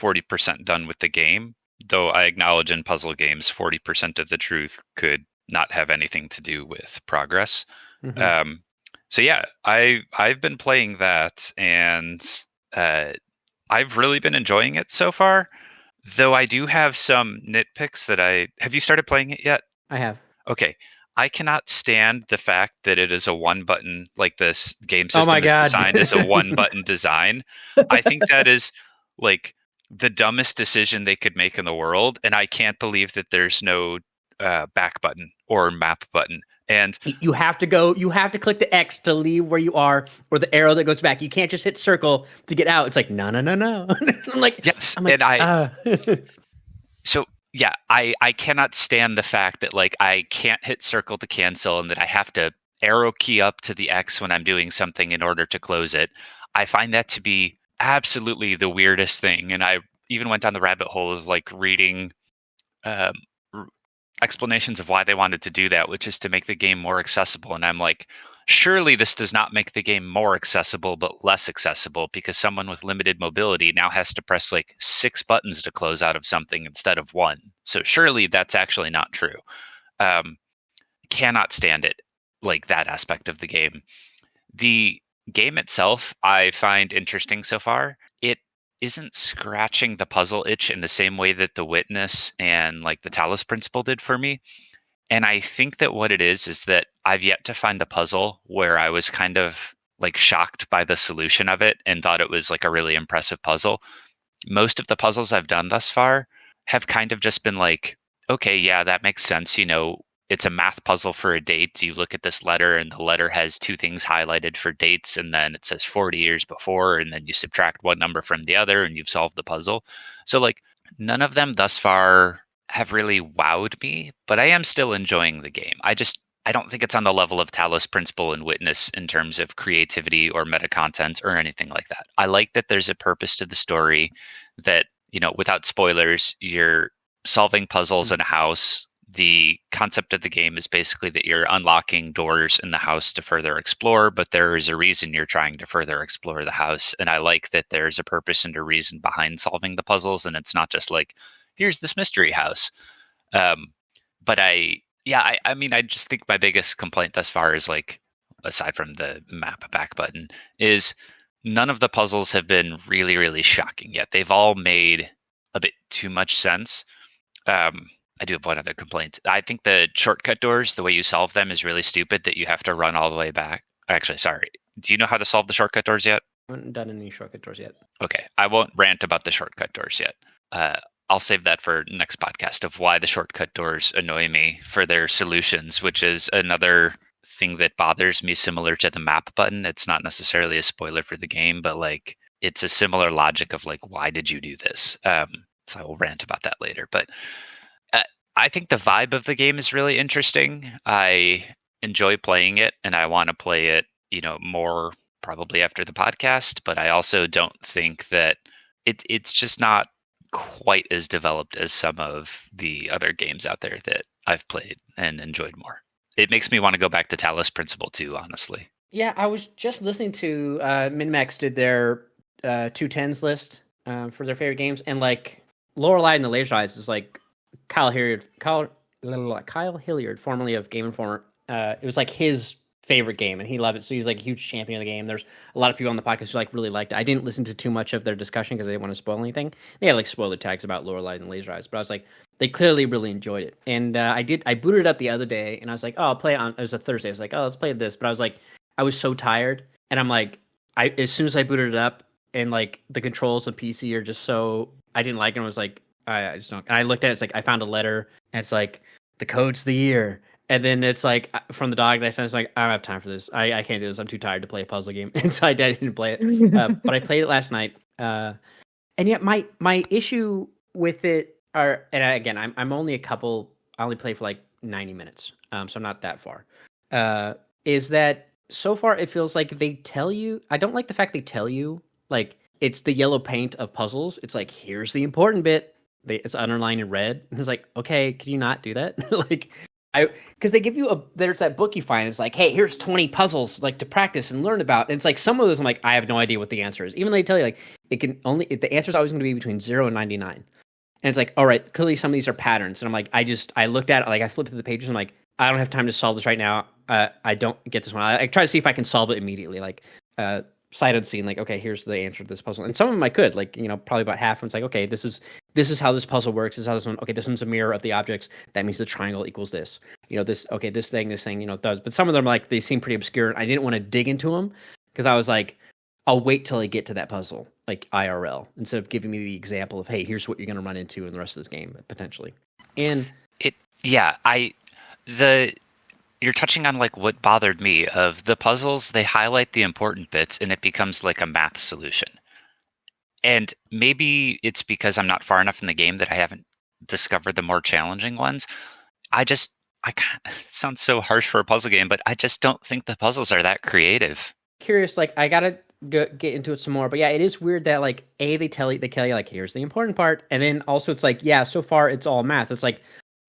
Speaker 2: 40% done with the game, though I acknowledge in puzzle games 40% of the truth could not have anything to do with progress. So yeah, I've been playing that, and I've really been enjoying it so far. Though I do have some nitpicks that have you started playing it yet?
Speaker 1: I have.
Speaker 2: Okay. I cannot stand the fact that it is a one button, like this game system is designed as a one button design. I think that is like the dumbest decision they could make in the world. And I can't believe that there's no back button or map button. And
Speaker 1: you have to click the X to leave where you are, or the arrow that goes back. You can't just hit circle to get out. It's like, no. I'm like,
Speaker 2: yes. So yeah, I cannot stand the fact that like I can't hit circle to cancel and that I have to arrow key up to the X when I'm doing something in order to close it. I find that to be absolutely the weirdest thing. And I even went down the rabbit hole of like reading explanations of why they wanted to do that, which is to make the game more accessible. And I'm like, surely this does not make the game more accessible, but less accessible, because someone with limited mobility now has to press like 6 buttons to close out of something instead of 1. So surely that's actually not true. Cannot stand it, like that aspect of the game. The game itself, I find interesting so far. It isn't scratching the puzzle itch in the same way that The Witness and like the Talos Principle did for me. And I think that what it is that I've yet to find a puzzle where I was kind of like shocked by the solution of it and thought it was like a really impressive puzzle. Most of the puzzles I've done thus far have kind of just been like, okay, yeah, that makes sense. You know, it's a math puzzle for a date. You look at this letter and the letter has 2 things highlighted for dates, and then it says 40 years before, and then you subtract one number from the other and you've solved the puzzle. So like none of them thus far have really wowed me, but I am still enjoying the game. I don't think it's on the level of Talos Principle and Witness in terms of creativity or meta content or anything like that. I like that there's a purpose to the story, that, you know, without spoilers, you're solving puzzles in a house. The concept of the game is basically that you're unlocking doors in the house to further explore, but there is a reason you're trying to further explore the house. And I like that there's a purpose and a reason behind solving the puzzles, and it's not just like, here's this mystery house. But I mean, I just think my biggest complaint thus far is like, aside from the map back button, is none of the puzzles have been really, really shocking yet. They've all made a bit too much sense. I do have one other complaint. I think the shortcut doors, the way you solve them, is really stupid. That you have to run all the way back. Actually, sorry. Do you know how to solve the shortcut doors yet?
Speaker 1: I haven't done any shortcut doors yet.
Speaker 2: Okay, I won't rant about the shortcut doors yet. I'll save that for next podcast of why the shortcut doors annoy me for their solutions, which is another thing that bothers me, similar to the map button. It's not necessarily a spoiler for the game, but like it's a similar logic of like, why did you do this? So I will rant about that later. But I think the vibe of the game is really interesting. I enjoy playing it, and I want to play it, more probably after the podcast. But I also don't think that it's just not quite as developed as some of the other games out there that I've played and enjoyed more. It makes me want to go back to Talos Principle too, honestly.
Speaker 1: Yeah, I was just listening to MinMax did their 210s list for their favorite games, and like Lorelei and the Laser Eyes is like Kyle Hilliard, formerly of Game Informer. It was like his favorite game, and he loved it. So he's like a huge champion of the game. There's a lot of people on the podcast who like really liked it. I didn't listen to too much of their discussion because I didn't want to spoil anything. They had like spoiler tags about Lorelei and Laser Eyes, but I was like, they clearly really enjoyed it. And I booted it up the other day, and I was like, oh, I'll play it on. It was a Thursday. I was like, oh, let's play this. But I was like, I was so tired, and I'm like, as soon as I booted it up, and like the controls on PC are just so, I didn't like it. I was like, I just don't. And I looked at it, it's like I found a letter, and it's like the code's the year. And then it's like from the dog that I found, it's like, I don't have time for this. I can't do this. I'm too tired to play a puzzle game. And so I didn't play it. But I played it last night. And yet my issue with it are, and again, I'm only I only play for like 90 minutes. So I'm not that far. Is that so far it feels like they tell you, I don't like the fact they tell you, like, it's the yellow paint of puzzles. It's like, here's the important bit. It's underlined in red. And it's like, okay, can you not do that? Like, because they give you there's that book you find. It's like, hey, here's 20 puzzles like to practice and learn about. And it's like some of those I'm like, I have no idea what the answer is. Even though they tell you like the answer is always going to be between 0 and 99. And it's like, all right, clearly some of these are patterns. And I'm like, I looked at it, like I flipped through the pages. And I'm like, I don't have time to solve this right now. I don't get this one. I try to see if I can solve it immediately. Like sight unseen, like, okay, here's the answer to this puzzle. And some of them I could, like, probably about half. And it's like, okay, this is how this puzzle works. This is how this one, okay, this one's a mirror of the objects. That means the triangle equals this. This thing, does. But some of them, like, they seem pretty obscure. And I didn't want to dig into them because I was like, I'll wait till I get to that puzzle, like IRL, instead of giving me the example of, hey, here's what you're going to run into in the rest of this game, potentially. And
Speaker 2: you're touching on like what bothered me of the puzzles. They highlight the important bits and it becomes like a math solution. And maybe it's because I'm not far enough in the game that I haven't discovered the more challenging ones. It sounds so harsh for a puzzle game, but I just don't think the puzzles are that creative.
Speaker 1: Curious, like I gotta get into it some more, but yeah, it is weird that like they tell you like, here's the important part, and then also it's like, yeah, so far it's all math. It's like,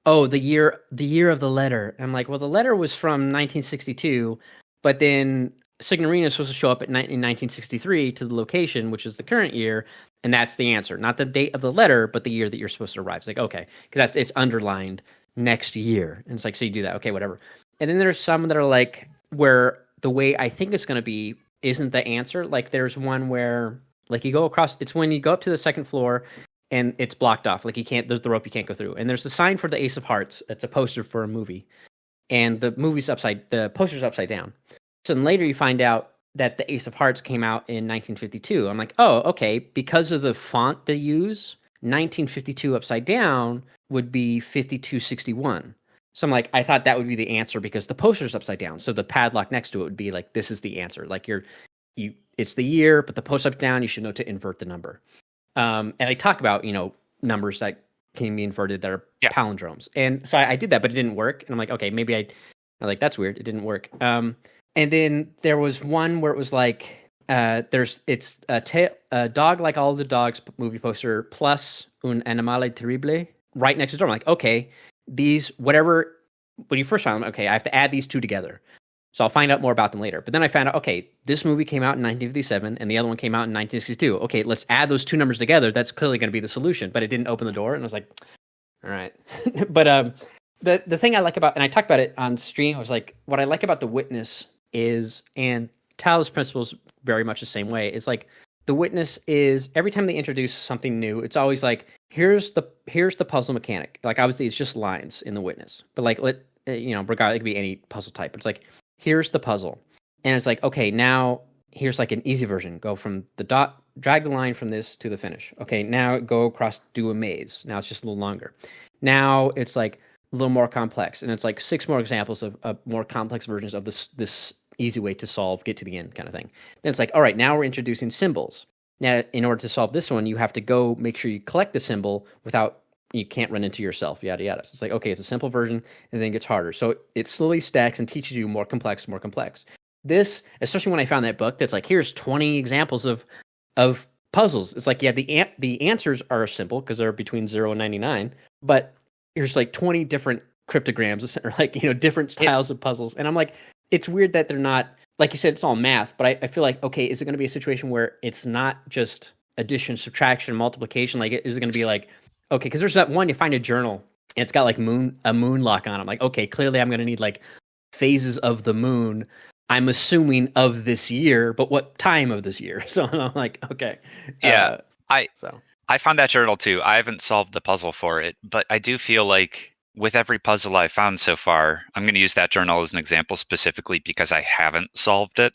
Speaker 1: oh, the year of the letter. And I'm like, well, the letter was from 1962, but then Signorina is supposed to show up in 1963 to the location, which is the current year, and that's the answer. Not the date of the letter, but the year that you're supposed to arrive. It's like, okay, because it's underlined next year. And it's like, so you do that, okay, whatever. And then there's some that are like, where the way I think it's going to be isn't the answer. Like there's one where, like you go across, it's when you go up to the second floor, and it's blocked off. Like there's the rope you can't go through. And there's the sign for the Ace of Hearts. It's a poster for a movie. And the poster's upside down. So then later you find out that the Ace of Hearts came out in 1952. I'm like, oh, okay. Because of the font they use, 1952 upside down would be 5261. So I'm like, I thought that would be the answer because the poster's upside down. So the padlock next to it would be like, this is the answer. Like it's the year, but the poster's up down, you should know to invert the number. And I talk about, numbers that can be inverted that are palindromes. And so I did that, but it didn't work. And I'm like, okay, maybe I'm like, that's weird. It didn't work. And then there was one where it was like, it's a dog like all the dogs movie poster plus un animale terrible right next to the door. I'm like, okay, these, whatever, when you first found them, okay, I have to add these two together. So I'll find out more about them later. But then I found out, okay, this movie came out in 1957 and the other one came out in 1962. Okay, let's add those two numbers together. That's clearly going to be the solution. But it didn't open the door, and I was like, all right. But the thing I like about, and I talked about it on stream, was like, what I like about The Witness is, and Talos Principle's very much the same way, is like, The Witness is, every time they introduce something new, it's always like, here's the puzzle mechanic. Like, obviously it's just lines in The Witness, but like, regardless, it could be any puzzle type. It's like, here's the puzzle, and it's like, okay, now here's like an easy version. Go from the dot, drag the line from this to the finish. Okay, now go across, do a maze. Now it's just a little longer. Now it's like a little more complex, and it's like 6 more examples of more complex versions of this easy way to solve, get to the end kind of thing. Then it's like, all right, now we're introducing symbols. Now, in order to solve this one, you have to go make sure you collect the symbol without, you can't run into yourself, yada, yada. So it's like, okay, it's a simple version, and then it gets harder. So it slowly stacks and teaches you more complex. This, especially when I found that book that's like, here's 20 examples of puzzles. It's like, yeah, the answers are simple because they're between 0 and 99, but here's like 20 different cryptograms or like, different styles of puzzles. And I'm like, it's weird that they're not, like you said, it's all math, but I feel like, okay, is it going to be a situation where it's not just addition, subtraction, multiplication? Like, is it going to be like, okay, because there's that one, you find a journal and it's got like a moon lock on it. I'm like, okay, clearly I'm going to need like phases of the moon. I'm assuming of this year, but what time of this year? So I'm like, okay.
Speaker 2: Yeah, I found that journal too. I haven't solved the puzzle for it, but I do feel like with every puzzle I've found so far, I'm going to use that journal as an example specifically because I haven't solved it.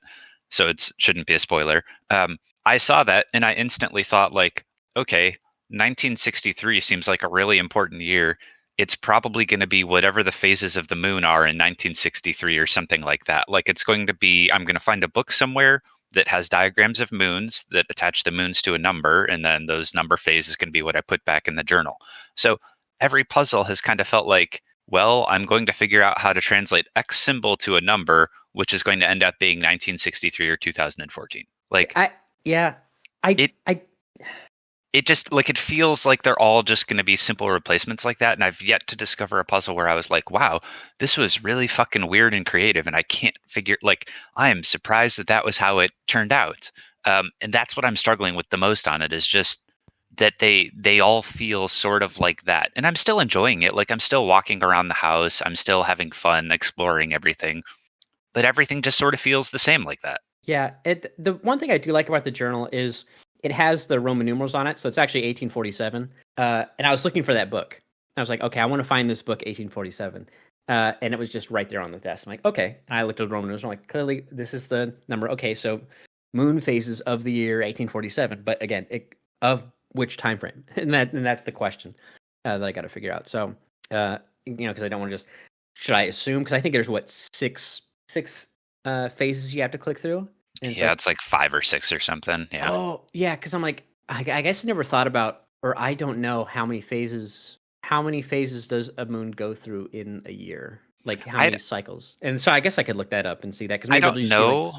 Speaker 2: So it shouldn't be a spoiler. I saw that and I instantly thought like, okay, 1963 seems like a really important year. It's probably going to be whatever the phases of the moon are in 1963 or something like that. Like it's going to be, I'm going to find a book somewhere that has diagrams of moons that attach the moons to a number, and then those number phases is going to be what I put back in the journal. So every puzzle has kind of felt like, well, I'm going to figure out how to translate X symbol to a number, which is going to end up being 1963 or 2014. Like, it just like, it feels like they're all just going to be simple replacements like that. And I've yet to discover a puzzle where I was like, wow, this was really fucking weird and creative. And I can't figure, like, I am surprised that was how it turned out. And that's what I'm struggling with the most on it, is just that they all feel sort of like that. And I'm still enjoying it. Like, I'm still walking around the house. I'm still having fun exploring everything, but everything just sort of feels the same like that.
Speaker 1: Yeah. The one thing I do like about the journal is it has the Roman numerals on it, so it's actually 1847. And I was looking for that book. I was like, okay, I want to find this book, 1847. And it was just right there on the desk. I'm like, okay. And I looked at the Roman numerals. I'm like, clearly, this is the number. Okay, so moon phases of the year 1847. But again, of which time frame? And that's the question that I got to figure out. So, because I don't want to just, should I assume? Because I think there's six phases you have to click through.
Speaker 2: Yeah, it's like 5 or 6 or something. Yeah.
Speaker 1: Oh, yeah, because I'm like, I guess I never thought about, or I don't know how many phases does a moon go through in a year? Like, how many cycles? And so I guess I could look that up and see that. Because
Speaker 2: I don't know,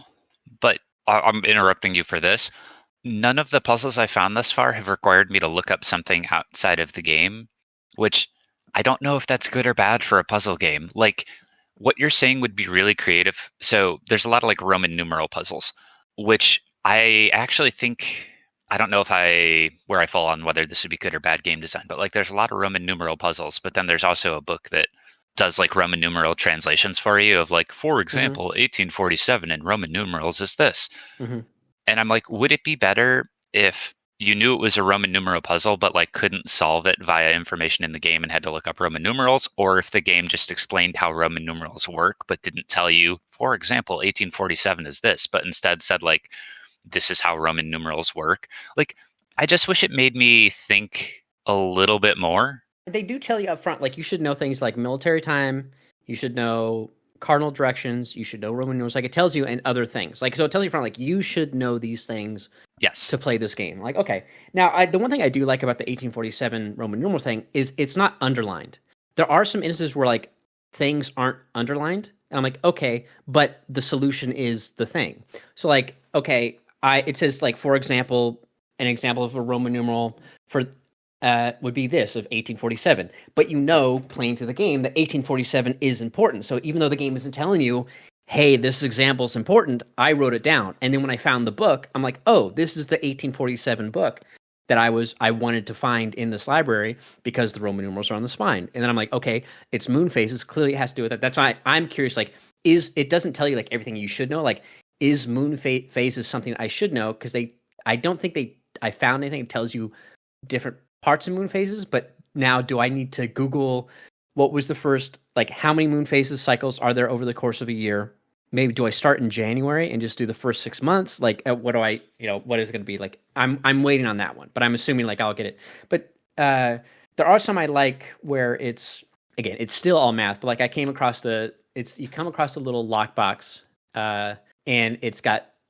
Speaker 2: but I'm interrupting you for this. None of the puzzles I found thus far have required me to look up something outside of the game, which I don't know if that's good or bad for a puzzle game. Like, what you're saying would be really creative. So there's a lot of like Roman numeral puzzles, which I actually think, I don't know where I fall on whether this would be good or bad game design, but like there's a lot of Roman numeral puzzles, but then there's also a book that does like Roman numeral translations for you of like, for example, 1847 in Roman numerals is this. Mm-hmm. And I'm like, would it be better if you knew it was a Roman numeral puzzle, but like couldn't solve it via information in the game and had to look up Roman numerals, or if the game just explained how Roman numerals work, but didn't tell you, for example, 1847 is this, but instead said like, this is how Roman numerals work. Like, I just wish it made me think a little bit more.
Speaker 1: They do tell you up front, like you should know things like military time, you should know cardinal directions, you should know Roman numerals. Like it tells you, and other things. Like, so it tells you front, like you should know these things.
Speaker 2: Yes.
Speaker 1: To play this game. Like, okay. Now, the one thing I do like about the 1847 Roman numeral thing is it's not underlined. There are some instances where like things aren't underlined, and I'm like, okay, but the solution is the thing. So like, okay, it says like, for example, an example of a Roman numeral for would be this of 1847. But playing through the game, that 1847 is important. So even though the game isn't telling you hey, this example is important. I wrote it down. And then when I found the book, I'm like, oh, this is the 1847 book that I wanted to find in this library because the Roman numerals are on the spine. And then I'm like, okay, it's moon phases. Clearly it has to do with that. That's why I'm curious, like, it doesn't tell you like everything you should know. Like, is moon phases something I should know? Because I don't think I found anything that tells you different parts of moon phases, but now do I need to Google what was the first, like, how many moon phases cycles are there over the course of a year? Maybe do I start in January and just do the first 6 months? Like, what do I, what is it going to be? Like, I'm waiting on that one, but I'm assuming like I'll get it. But there are some I like where again, it's still all math, but like I came across you come across the little lockbox, and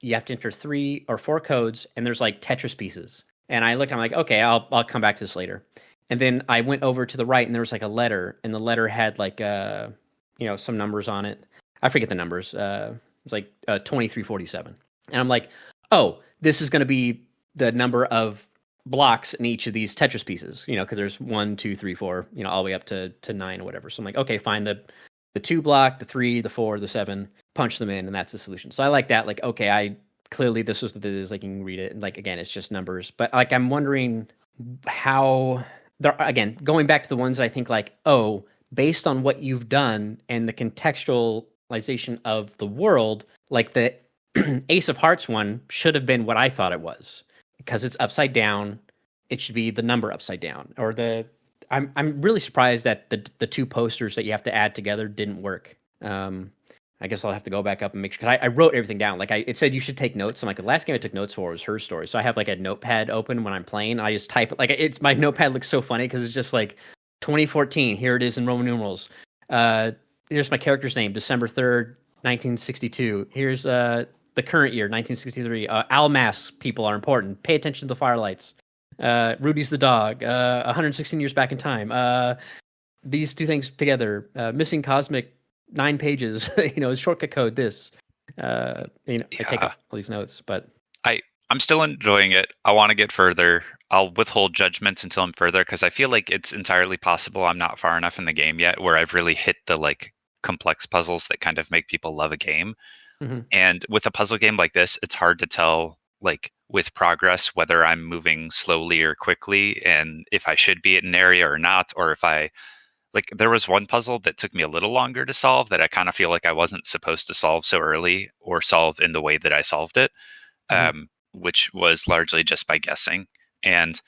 Speaker 1: you have to enter 3 or 4 codes, and there's like Tetris pieces. And I'm like, okay, I'll come back to this later. And then I went over to the right, and there was like a letter, and the letter had like some numbers on it. I forget the numbers. It's like 2347. And I'm like, oh, this is going to be the number of blocks in each of these Tetris pieces, because there's 1, 2, 3, 4, all the way up to 9 or whatever. So I'm like, okay, find the 2 block, the 3, the 4, the 7, punch them in, and that's the solution. So I like that. Like, okay, clearly this was what it is. Like, you can read it, and like, again, it's just numbers. But like, I'm wondering how again, going back to the ones that I think like, oh, based on what you've done and the contextualization of the world, like the Ace of Hearts one should have been what I thought it was, because it's upside down. It should be the number upside down, or I'm really surprised that the 2 posters that you have to add together didn't work. I guess I'll have to go back up and make sure, because I wrote everything down. Like it said you should take notes. I'm like, the last game I took notes for was Her Story. So I have like a notepad open when I'm playing. I just type, like, my notepad looks so funny because it's just like 2014. Here it is in Roman numerals. Here's my character's name, December 3rd, 1962. Here's the current year, 1963. Owl masks people are important. Pay attention to the firelights. Rudy's the dog. 116 years back in time. These 2 things together. Missing cosmic 9 pages. Shortcut code. This. I take up all these notes, but
Speaker 2: I'm still enjoying it. I want to get further. I'll withhold judgments until I'm further, because I feel like it's entirely possible I'm not far enough in the game yet where I've really hit the like complex puzzles that kind of make people love a game. Mm-hmm. And with a puzzle game like this, it's hard to tell, like, with progress, whether I'm moving slowly or quickly, and if I should be in an area or not, or if there was one puzzle that took me a little longer to solve that I kind of feel like I wasn't supposed to solve so early, or solve in the way that I solved it, which was largely just by guessing. And,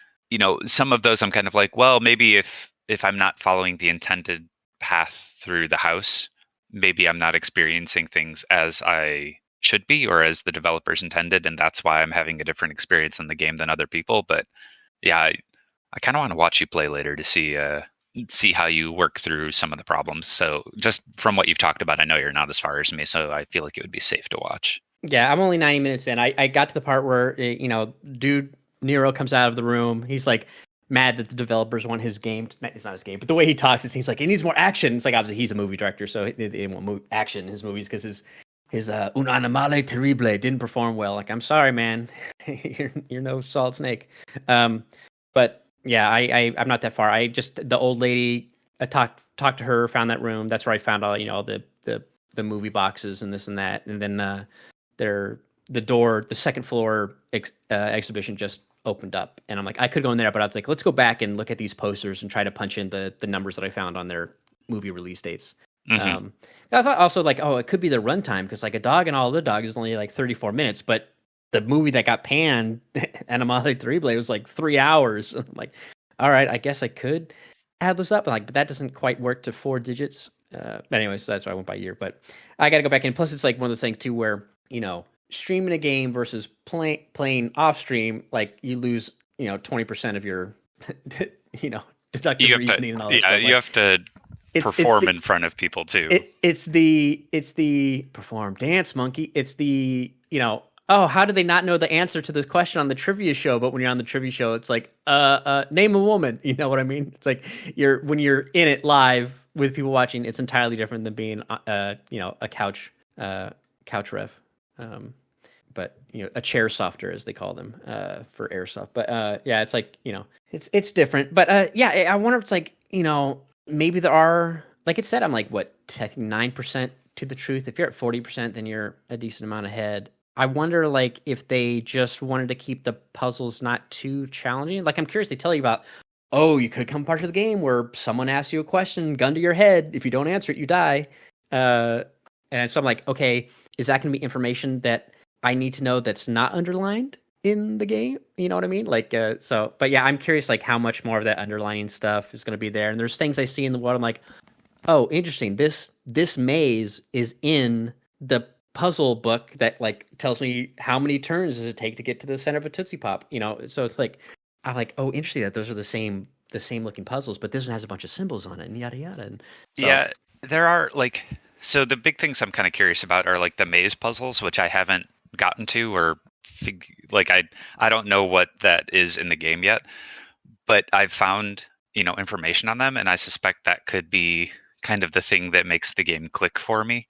Speaker 2: some of those I'm kind of like, well, maybe if I'm not following the intended path through the house, maybe I'm not experiencing things as I should be, or as the developers intended, and that's why I'm having a different experience in the game than other people. But yeah, I kind of want to watch you play later to see how you work through some of the problems. So just from what you've talked about, I know you're not as far as me, so I feel like it would be safe to watch.
Speaker 1: Yeah, I'm only 90 minutes in. I got to the part where, dude, Nero comes out of the room. He's like mad that the developers want his game. It's not his game, but the way he talks, it seems like he needs more action. It's like, obviously he's a movie director, so they want action in his movies, because his Un Animale Terrible didn't perform well. Like, I'm sorry, man. you're no Solid Snake. But yeah, I'm not that far. The old lady, I talked to her, found that room. That's where I found all, the movie boxes and this and that. And then the door, the second floor exhibition just opened up, and I'm like, I could go in there, but I was like, let's go back and look at these posters and try to punch in the numbers that I found on their movie release dates. Mm-hmm. I thought also, like, oh, it could be the runtime, because like A Dog and All Other Dogs is only like 34 minutes, but the movie that got panned, Animale Terrible, was like 3 hours. I'm like, all right, I guess I could add this up, but that doesn't quite work to 4 digits. But anyway, so that's why I went by year. But I got to go back in. Plus, it's like one of those things too, where streaming a game versus playing off stream, like, you lose 20% of your deductive reasoning and all that stuff.
Speaker 2: You have to perform in front of people too.
Speaker 1: It's the perform, dance, monkey. It's the oh, how do they not know the answer to this question on the trivia show? But when you're on the trivia show, it's like name a woman. You know what I mean? It's like when you're in it live with people watching, it's entirely different than being a couch ref. But a chair softer, as they call them, for airsoft. But yeah, it's like, it's different. But yeah, I wonder if it's like, maybe there are, like it said, I'm like, what, I think 9% to the truth, if you're at 40%, then you're a decent amount ahead. I wonder, like, if they just wanted to keep the puzzles not too challenging. Like, I'm curious. They tell you about, oh, you could come part of the game where someone asks you a question, gun to your head. If you don't answer it, you die. And so I'm like, okay, is that going to be information that I need to know that's not underlined in the game? You know what I mean? Like, but yeah, I'm curious, like, how much more of that underlining stuff is going to be there. And there's things I see in the world. I'm like, oh, interesting. This maze is in the puzzle book that like tells me how many turns does it take to get to the center of a Tootsie Pop. You know, so it's like I'm like, oh, interesting that those are the same looking puzzles, but this one has a bunch of symbols on it and yada yada. And so,
Speaker 2: yeah, there are like, so the big things I'm kind of curious about are like the maze puzzles, which I haven't gotten to, or like I don't know what that is in the game yet, but I've found information on them, and I suspect that could be kind of the thing that makes the game click for me.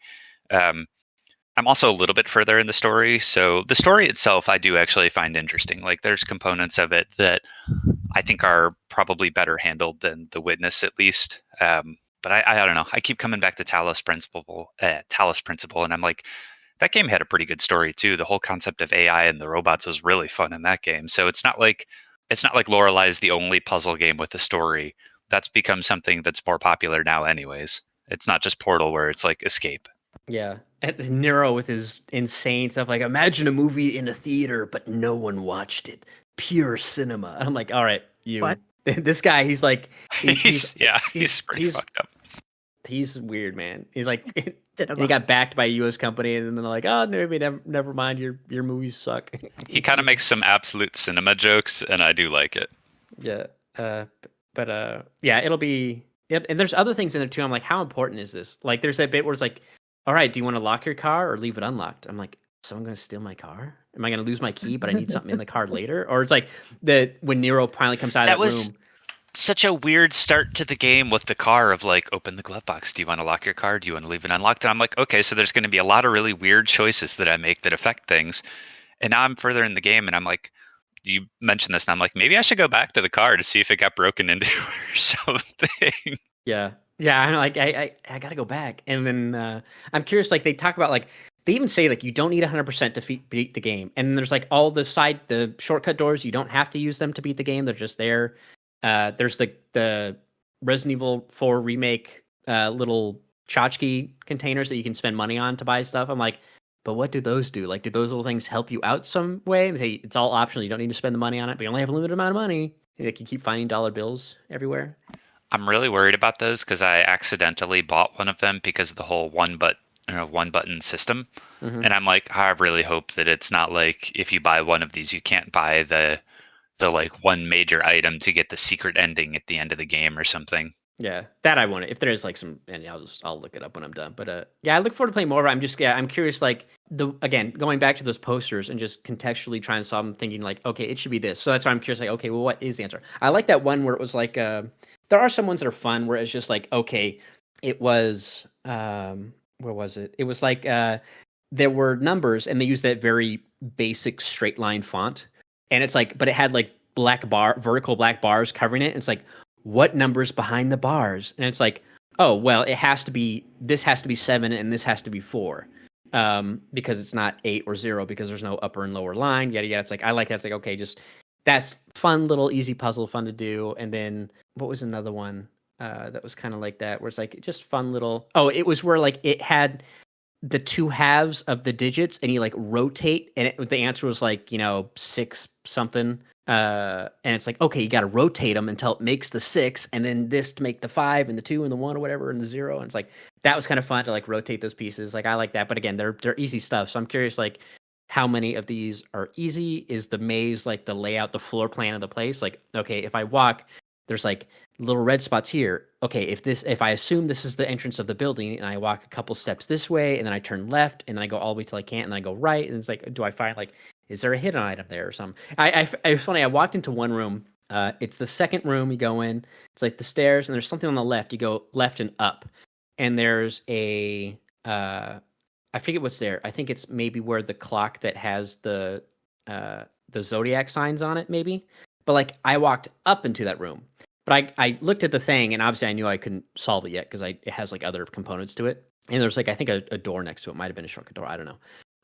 Speaker 2: I'm also a little bit further in the story, so the story itself I do actually find interesting. Like, there's components of it that I think are probably better handled than The Witness, at least. But I don't know. I keep coming back to Talos Principle, and I'm like, that game had a pretty good story too. The whole concept of AI and the robots was really fun in that game. So it's not like Lorelei is the only puzzle game with a story. That's become something that's more popular now, anyways. It's not just Portal where it's like escape.
Speaker 1: Yeah. And Nero with his insane stuff, like, imagine a movie in a theater, but no one watched it. Pure cinema. And I'm like, all right,
Speaker 3: What?
Speaker 1: This guy, he's like,
Speaker 2: he's pretty fucked up.
Speaker 1: He's weird, man. He's like,
Speaker 3: Cinema.
Speaker 1: he got backed by a U.S. company, and then they're like, oh, maybe never mind, your movies suck.
Speaker 2: He kind of makes some absolute cinema jokes, and I do like it.
Speaker 1: Yeah. Yeah, it'll be. And there's other things in there too. I'm like, how important is this? Like, there's that bit where it's like, all right, do you want to lock your car or leave it unlocked? I'm like, someone going to steal my car? Am I going to lose my key, but I need something in the car later? Or it's like when Nero finally comes out of that room.
Speaker 2: Such a weird start to the game with the car of like, open the glove box. Do you want to lock your car? Do you want to leave it unlocked? And I'm like, okay, so there's going to be a lot of really weird choices that I make that affect things. And now I'm further in the game, and I'm like, you mentioned this, and I'm like, maybe I should go back to the car to see if it got broken into or something.
Speaker 1: Yeah. I'm like, I got to go back. And then I'm curious, like, they talk about, like, they even say, like, you don't need 100% to beat the game. And then there's, like, all the shortcut doors. You don't have to use them to beat the game. They're just there. There's the Resident Evil 4 remake little tchotchke containers that you can spend money on to buy stuff. I'm like, but what do those do? Like, do those little things help you out some way? And they say it's all optional. You don't need to spend the money on it, but you only have a limited amount of money. Like, you keep finding dollar bills everywhere.
Speaker 2: I'm really worried about those because I accidentally bought one of them because of the whole one button system. Mm-hmm. And I'm like, I really hope that it's not like, if you buy one of these, you can't buy the like one major item to get the secret ending at the end of the game or something.
Speaker 1: Yeah, that I want it. If there is like some, and I'll look it up when I'm done. But yeah, I look forward to playing more. I'm curious. Like again, going back to those posters and just contextually trying to solve them, thinking like, okay, it should be this. So that's why I'm curious. Like, okay, well, what is the answer? I like that one where it was like, there are some ones that are fun where it's just like, okay, it was, where was it? It was like, there were numbers and they used that very basic straight line font, and it's like, but it had like vertical black bars covering it. And it's like, what number's behind the bars? And it's like, oh, well, this has to be 7 and this has to be 4. Because it's not 8 or 0 because there's no upper and lower line, yada yada. It's like, I like that. It's like, okay, just that's fun little easy puzzle, fun to do. And then what was another one that was kind of like that, where it's like just fun little, it was where like it had the two halves of the digits and you like rotate, and the answer was like, 6 something. And it's like, okay, you got to rotate them until it makes the 6, and then this to make the 5 and the 2 and the 1 or whatever and the 0. And it's like, that was kind of fun to like rotate those pieces. Like, I like that. But again, they're easy stuff. So I'm curious, like, how many of these are easy? Is the maze like the layout, the floor plan of the place? Like, okay, if I walk, there's like little red spots here. Okay, if I assume this is the entrance of the building and I walk a couple steps this way and then I turn left and then I go all the way till I can't and then I go right, and it's like, do I find like, is there a hidden item there or something? It's funny. I walked into one room. It's the second room you go in. It's like the stairs, and there's something on the left. You go left and up, and there's a I forget what's there. I think it's maybe where the clock that has the zodiac signs on it, maybe. But like, I walked up into that room, but I looked at the thing, and obviously I knew I couldn't solve it yet because it has like other components to it. and there's like I think a door next to it. Might have been a shortcut door. I don't know.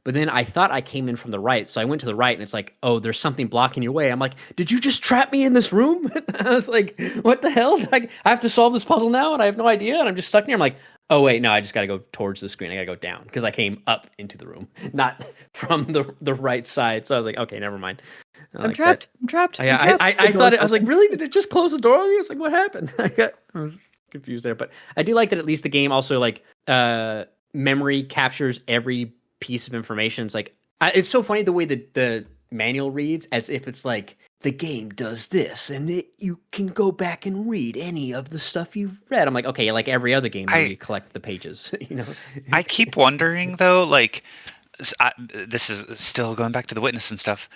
Speaker 1: But then I thought I came in from the right, so I went to the right, and it's like, oh, there's something blocking your way. I'm like, did you just trap me in this room? I was like, what the hell? I have to solve this puzzle now, and I have no idea, and I'm just stuck in here. I'm like, oh wait, no, I just got to go towards the screen. I got to go down because I came up into the room, not from the right side. So I was like, okay, never mind.
Speaker 3: I'm trapped. I'm trapped.
Speaker 1: Yeah, I thought I was like, really? Did it just close the door on me? It's like, what happened? I was confused there, but I do like that at least the game also like memory captures every piece of information. It's like it's so funny the way that the manual reads as if it's like the game does this and you can go back and read any of the stuff you've read. I'm like, okay, like every other game where you collect the pages, you know.
Speaker 2: I keep wondering though, like this is still going back to the witness and stuff,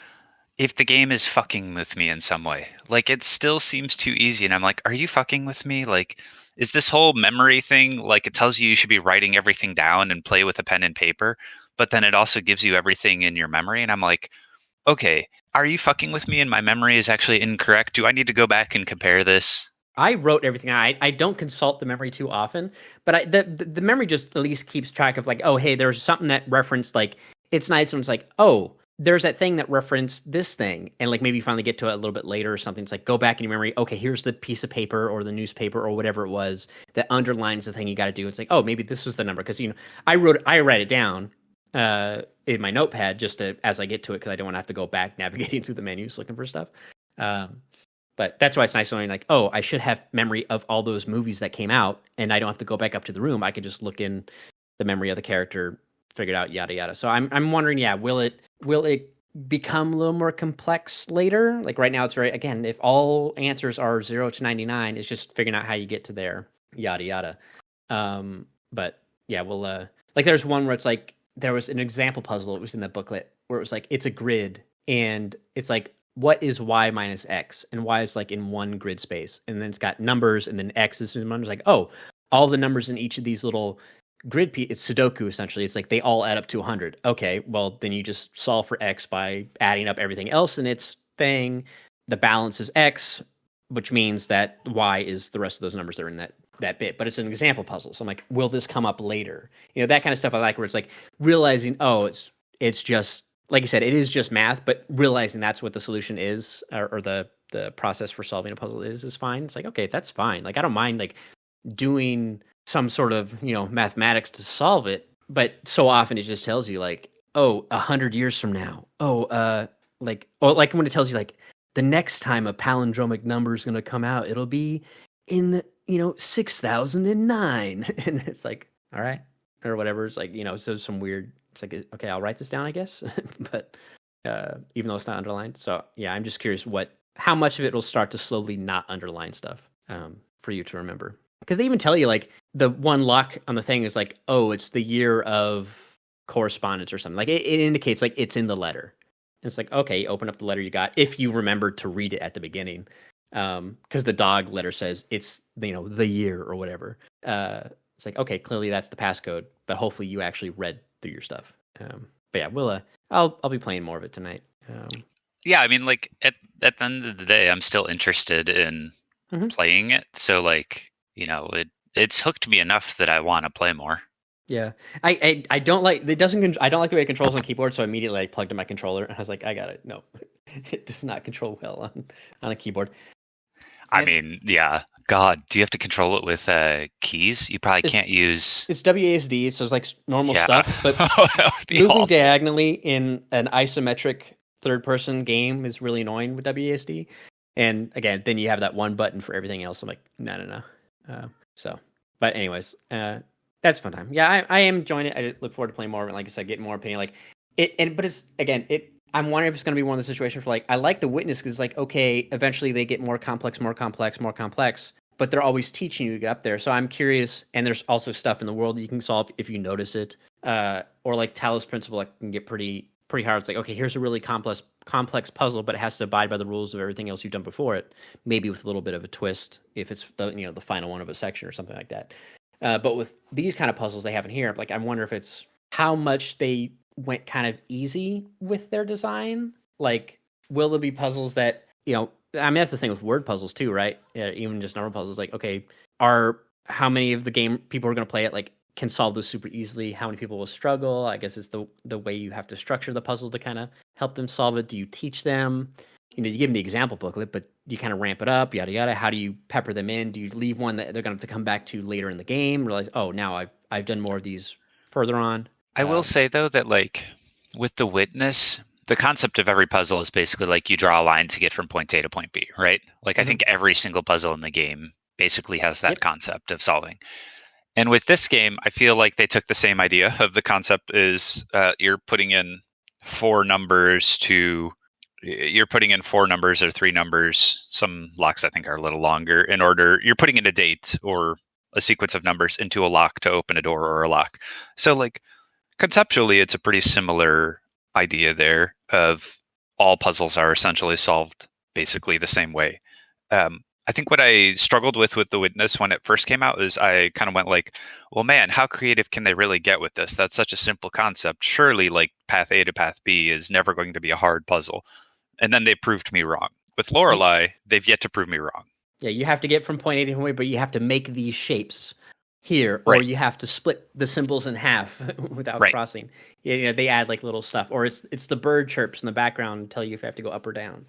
Speaker 2: if the game is fucking with me in some way. Like it still seems too easy, and I'm like, are you fucking with me? Like, is this whole memory thing, like it tells you should be writing everything down and play with a pen and paper, but then it also gives you everything in your memory, and I'm like, okay, are you fucking with me and my memory is actually incorrect? Do I need to go back and compare this?
Speaker 1: I wrote everything out. I don't consult the memory too often, but the memory just at least keeps track of like, oh, hey, there's something that referenced, like, it's nice when it's like, oh, there's that thing that referenced this thing, and like maybe you finally get to it a little bit later or something. It's like, go back in your memory. Okay, here's the piece of paper or the newspaper or whatever it was that underlines the thing you got to do. It's like, oh, maybe this was the number, because I write it down in my notepad just as I get to it, because I don't want to have to go back navigating through the menus looking for stuff. But that's why it's nice knowing like, oh, I should have memory of all those movies that came out, and I don't have to go back up to the room. I could just look in the memory of the character, figure it out, yada yada. So I'm wondering, yeah, will it become a little more complex later? Like right now, it's very, again, if all answers are 0 to 99, it's just figuring out how you get to there, yada yada. But yeah, we'll like there's one where it's like there was an example puzzle. It was in the booklet where it was like it's a grid, and it's like, what is y minus x, and y is like in one grid space, and then it's got numbers, and then x is in numbers. Like, oh, all the numbers in each of these little grid it's Sudoku essentially. It's like they all add up to 100. Okay, well then you just solve for x by adding up everything else in its thing. The balance is x, which means that y is the rest of those numbers that are in that bit. But it's an example puzzle, so I'm like, will this come up later? That kind of stuff I like, where it's like realizing, oh, it's just like you said, it is just math, but realizing that's what the solution is, or the process for solving a puzzle is fine. It's like, okay, that's fine. Like I don't mind like doing some sort of mathematics to solve it, but so often it just tells you like, oh, 100 years from now, like when it tells you like the next time a palindromic number is going to come out, it'll be in 6009, and it's like, all right, or whatever. It's like so some weird. It's like, okay, I'll write this down, I guess, but even though it's not underlined. So yeah, I'm just curious how much of it will start to slowly not underline stuff for you to remember. Because they even tell you like the one lock on the thing is like, oh, it's the year of correspondence or something. Like it indicates like it's in the letter. And it's like, okay, open up the letter you got if you remembered to read it at the beginning. Because the dog letter says it's the year or whatever. It's like, okay, clearly that's the passcode, but hopefully you actually read through your stuff. But yeah, we'll I'll be playing more of it tonight.
Speaker 2: Yeah, I mean, like at the end of the day, I'm still interested in playing it. So like, it's hooked me enough that I want to play more.
Speaker 1: Yeah, I don't like it. I don't like the way it controls on keyboard, so immediately I plugged in my controller and I was like, I got it. No, it does not control well on a keyboard.
Speaker 2: I mean, yeah. God, do you have to control it with keys? You probably can't use.
Speaker 1: It's WASD, so it's like normal stuff. But
Speaker 2: that would be
Speaker 1: moving
Speaker 2: awful.
Speaker 1: Diagonally in an isometric third-person game is really annoying with WASD. And again, then you have that one button for everything else. I'm like, no. But anyways, that's a fun time. Yeah, I am enjoying it. I look forward to playing more of it. Like I said, getting more opinion. Like it, but it's again it. I'm wondering if it's going to be one of the situations where, like, I like the witness because, like, okay, eventually they get more complex, but they're always teaching you to get up there. So I'm curious, and there's also stuff in the world that you can solve if you notice it. Or like Talos Principle, like, can get pretty hard. It's like, okay, here's a really complex puzzle, but it has to abide by the rules of everything else you've done before it. Maybe with a little bit of a twist if it's the final one of a section or something like that. But with these kind of puzzles they have in here, like, I wonder if it's how much they went kind of easy with their design. Like, will there be puzzles that, I mean, that's the thing with word puzzles too, right? Even just normal puzzles. Like, okay, how many of the game people are going to play it like can solve this super easily. How many people will struggle? I guess it's the way you have to structure the puzzle to kind of help them solve it. Do you teach them? You know, you give them the example booklet, but you kind of ramp it up, yada yada. How do you pepper them in? Do you leave one that they're going to have to come back to later in the game? Realize, oh, now I've done more of these further on.
Speaker 2: I will say though that like with the witness, the concept of every puzzle is basically like you draw a line to get from point A to point B, right? Like I think every single puzzle in the game basically has that concept of solving. And with this game, I feel like they took the same idea of the concept is you're putting in four numbers or three numbers. Some locks I think are a little longer in order. You're putting in a date or a sequence of numbers into a lock to open a door or a lock. So like conceptually, it's a pretty similar idea there of all puzzles are essentially solved basically the same way. I think what I struggled with The Witness when it first came out is I kind of went like, well, man, how creative can they really get with this? That's such a simple concept. Surely like path A to path B is never going to be a hard puzzle. And then they proved me wrong. With Lorelei, they've yet to prove me wrong.
Speaker 1: Yeah, you have to get from point A to point B, but you have to make these shapes here, or you have to split the symbols in half without crossing. Yeah, you know, they add like little stuff, or it's the bird chirps in the background and tell you if you have to go up or down.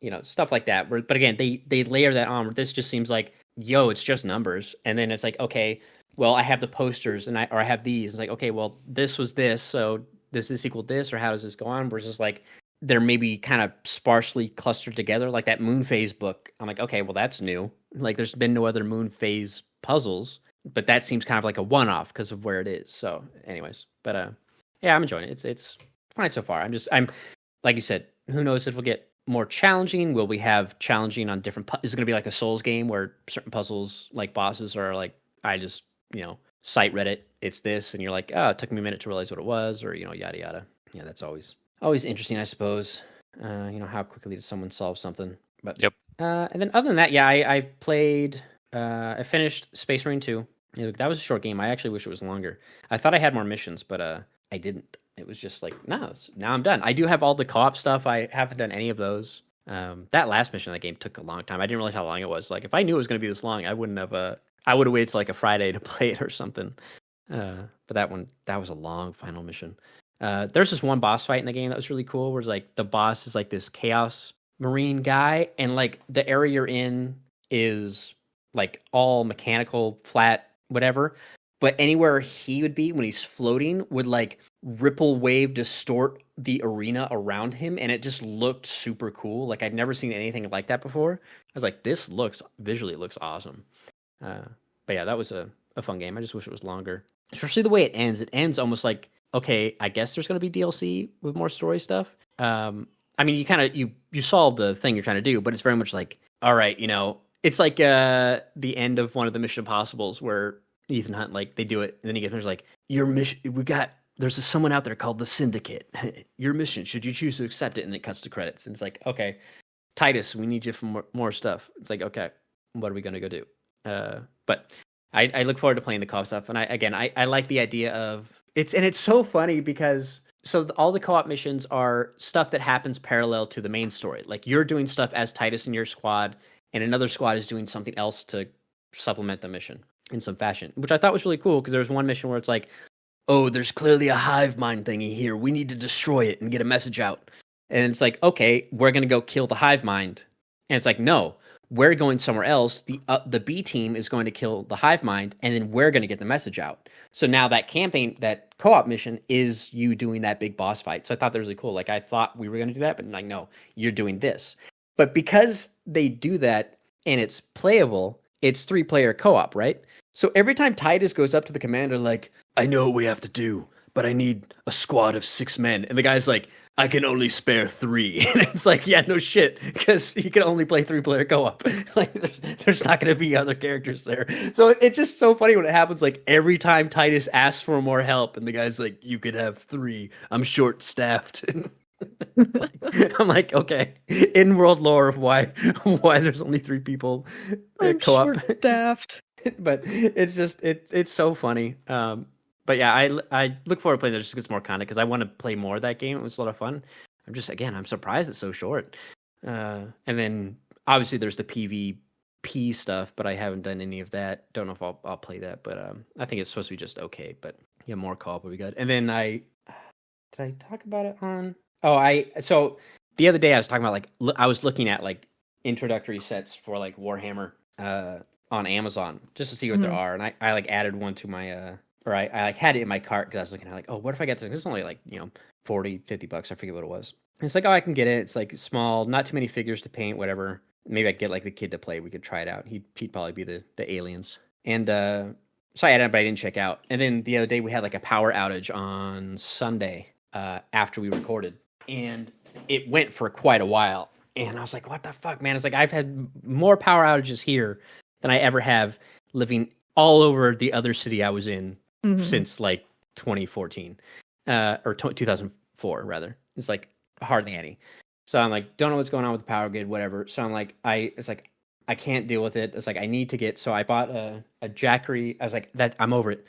Speaker 1: You know, stuff like that. But again, they layer that on. This just seems like, yo, it's just numbers, and then it's like, okay, well, I have the posters, and I have these. It's like, okay, well, this was this, so does this equal this, or how does this go on? Versus like they're maybe kind of sparsely clustered together, like that Moon Phase book. I'm like, okay, well, that's new. Like, there's been no other Moon Phase puzzles, but that seems kind of like a one-off because of where it is. So, anyways, but yeah, I'm enjoying it. It's fine so far. I'm like you said, who knows if we'll get more challenging? Will we have challenging on different? Is it going to be like a Souls game where certain puzzles, like bosses, are like, I just cite Reddit, it's this, and you're like, oh, it took me a minute to realize what it was, or yada yada. Yeah, that's always interesting, I suppose. How quickly does someone solve something? But and then other than that, yeah, I played. I finished Space Marine 2. That was a short game. I actually wish it was longer. I thought I had more missions, but I didn't. It was just like, no, now I'm done. I do have all the co-op stuff. I haven't done any of those. That last mission in that game took a long time. I didn't realize how long it was. Like, if I knew it was going to be this long, I wouldn't have. I would have waited till like a Friday to play it or something. But that was a long final mission. There's this one boss fight in the game that was really cool, where it's like the boss is like this Chaos Marine guy, and like the area you're in is like all mechanical, flat, whatever. But anywhere he would be when he's floating would like ripple wave distort the arena around him, and it just looked super cool. Like, I'd never seen anything like that before. I was like, this visually looks awesome. But yeah, that was a fun game. I just wish it was longer. Especially the way it ends. It ends almost like, okay, I guess there's going to be DLC with more story stuff. I mean, you kind of you solve the thing you're trying to do, but it's very much like, all right, it's like the end of one of the Mission Impossibles where Ethan Hunt, like, they do it, and then he gets like, your mission, there's someone out there called the Syndicate. Your mission, should you choose to accept it? And it cuts to credits, and it's like, okay, Titus, we need you for more stuff. It's like, okay, what are we going to go do? But I look forward to playing the co-op stuff, and I like the idea of it's so funny because all the co-op missions are stuff that happens parallel to the main story. Like, you're doing stuff as Titus in your squad, and another squad is doing something else to supplement the mission in some fashion, which I thought was really cool, because there was one mission where it's like, oh, there's clearly a hive mind thingy here. We need to destroy it and get a message out. And it's like, okay, we're going to go kill the hive mind. And it's like, no, we're going somewhere else. The B team is going to kill the hive mind, and then we're going to get the message out. So now that campaign, that co-op mission, is you doing that big boss fight. So I thought that was really cool. Like, I thought we were going to do that, but like, no, you're doing this. But because they do that and it's playable, it's 3-player co-op, right? So every time Titus goes up to the commander, like, I know what we have to do, but I need a squad of 6 men. And the guy's like, I can only spare 3. And it's like, yeah, no shit, because you can only play 3-player co-op. Like, there's not going to be other characters there. So it's just so funny when it happens. Like, every time Titus asks for more help, and the guy's like, you could have 3. I'm short-staffed. I'm like, okay, in world lore of why there's only 3 people
Speaker 3: I'm
Speaker 1: co-op.
Speaker 3: short-staffed.
Speaker 1: But it's just it's so funny. But yeah, I look forward to playing that just to get some more content, because I want to play more of that game. It was a lot of fun. I'm surprised it's so short. And then obviously there's the P stuff, but I haven't done any of that. Don't know if I'll play that, but I think it's supposed to be just okay. But yeah, more co-op would be good. And then did I talk about it on? So the other day I was talking about I was looking at like introductory sets for like Warhammer on Amazon just to see what there are, and I like added one to my or I like had it in my cart because I was looking at like, oh, what if I get this? This is only like, you know, $40-$50. I forget what it was. And it's like, oh, I can get it. It's like small, not too many figures to paint, whatever. Maybe I'd get like the kid to play. We could try it out. He'd probably be the aliens. And so I added it, but I didn't check out. And then the other day we had like a power outage on Sunday after we recorded. And it went for quite a while. And I was like, what the fuck, man? It's like I've had more power outages here than I ever have living all over the other city I was in since like 2014 or 2004 rather. It's like hardly any. So I'm like, don't know what's going on with the power grid, whatever. So I'm like, it's like I can't deal with it. It's like I need to get. So I bought a Jackery. I was like, I'm over it.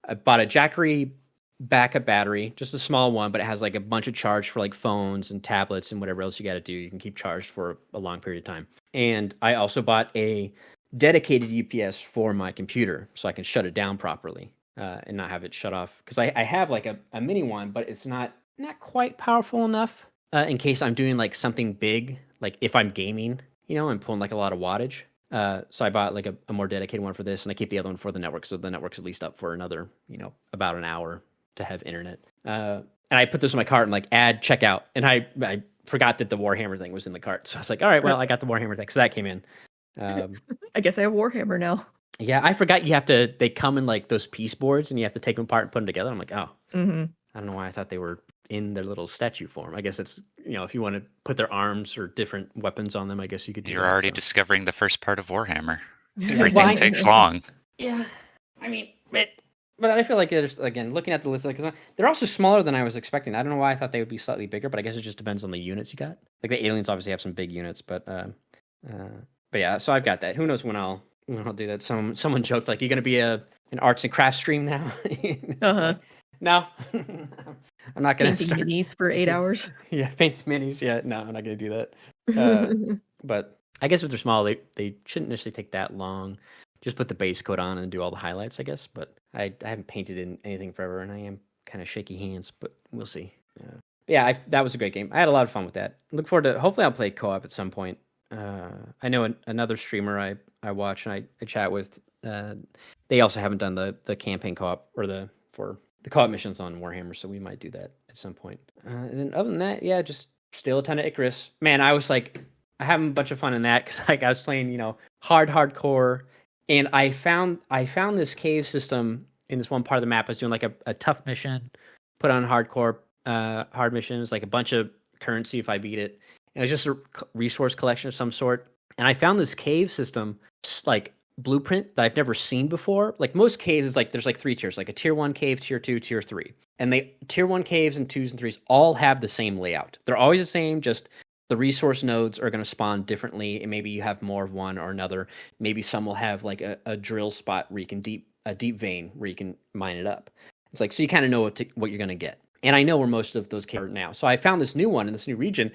Speaker 1: I bought a Jackery backup battery, just a small one, but it has like a bunch of charge for like phones and tablets and whatever else you got to do. You can keep charged for a long period of time. And I also bought a dedicated UPS for my computer so I can shut it down properly and not have it shut off. Because I have like a mini one, but it's not quite powerful enough in case I'm doing like something big, like if I'm gaming, you know, and pulling like a lot of wattage. So I bought like a more dedicated one for this, and I keep the other one for the network, so the network's at least up for another, you know, about an hour to have internet. And I put this in my cart and like add checkout, and I forgot that the Warhammer thing was in the cart, so I was like, all right, well, I got the Warhammer thing, so that came in.
Speaker 3: I guess I have Warhammer now.
Speaker 1: Yeah, I forgot they come in like those piece boards, and you have to take them apart and put them together. I'm like, oh, I don't know why I thought they were in their little statue form. I guess it's, you know, if you want to put their arms or different weapons on them, I guess you could do
Speaker 2: You're
Speaker 1: that,
Speaker 2: already
Speaker 1: so.
Speaker 2: discovering the first part of Warhammer. Everything takes long.
Speaker 1: Yeah, I mean, but I feel like there's, again, looking at the list, like they're also smaller than I was expecting. I don't know why I thought they would be slightly bigger, but I guess it just depends on the units you got. Like the aliens obviously have some big units, but yeah. So I've got that. Who knows when I'll do that? Someone joked like, "You're gonna be an arts and crafts stream now." No, I'm not gonna
Speaker 3: painting minis for 8 hours.
Speaker 1: Yeah, painting minis. Yeah, no, I'm not gonna do that. But I guess if they're small, they shouldn't necessarily take that long. Just put the base coat on and do all the highlights, I guess. But I haven't painted in anything forever, and I am kind of shaky hands. But we'll see. Yeah, that was a great game. I had a lot of fun with that. Look forward to. Hopefully, I'll play co-op at some point. I know another streamer I watch and I chat with. They also haven't done the campaign co-op or for the co-op missions on Warhammer, so we might do that at some point. And then other than that, yeah, just still a ton of Icarus. Man, I was like, having a bunch of fun in that because like I was playing, you know, hardcore, and I found this cave system in this one part of the map. I was doing like a tough mission, put on hardcore, hard missions, like a bunch of currency if I beat it. And it was just a resource collection of some sort. And I found this cave system, like blueprint that I've never seen before. Like most caves is like there's like 3 tiers, like a tier 1 cave, tier 2, tier 3. And tier 1 caves and 2s and 3s all have the same layout. They're always the same, just the resource nodes are going to spawn differently, and maybe you have more of one or another. Maybe some will have like a drill spot where you can a deep vein where you can mine it up. It's like, so you kind of know what you're going to get. And I know where most of those caves are now. So I found this new one in this new region,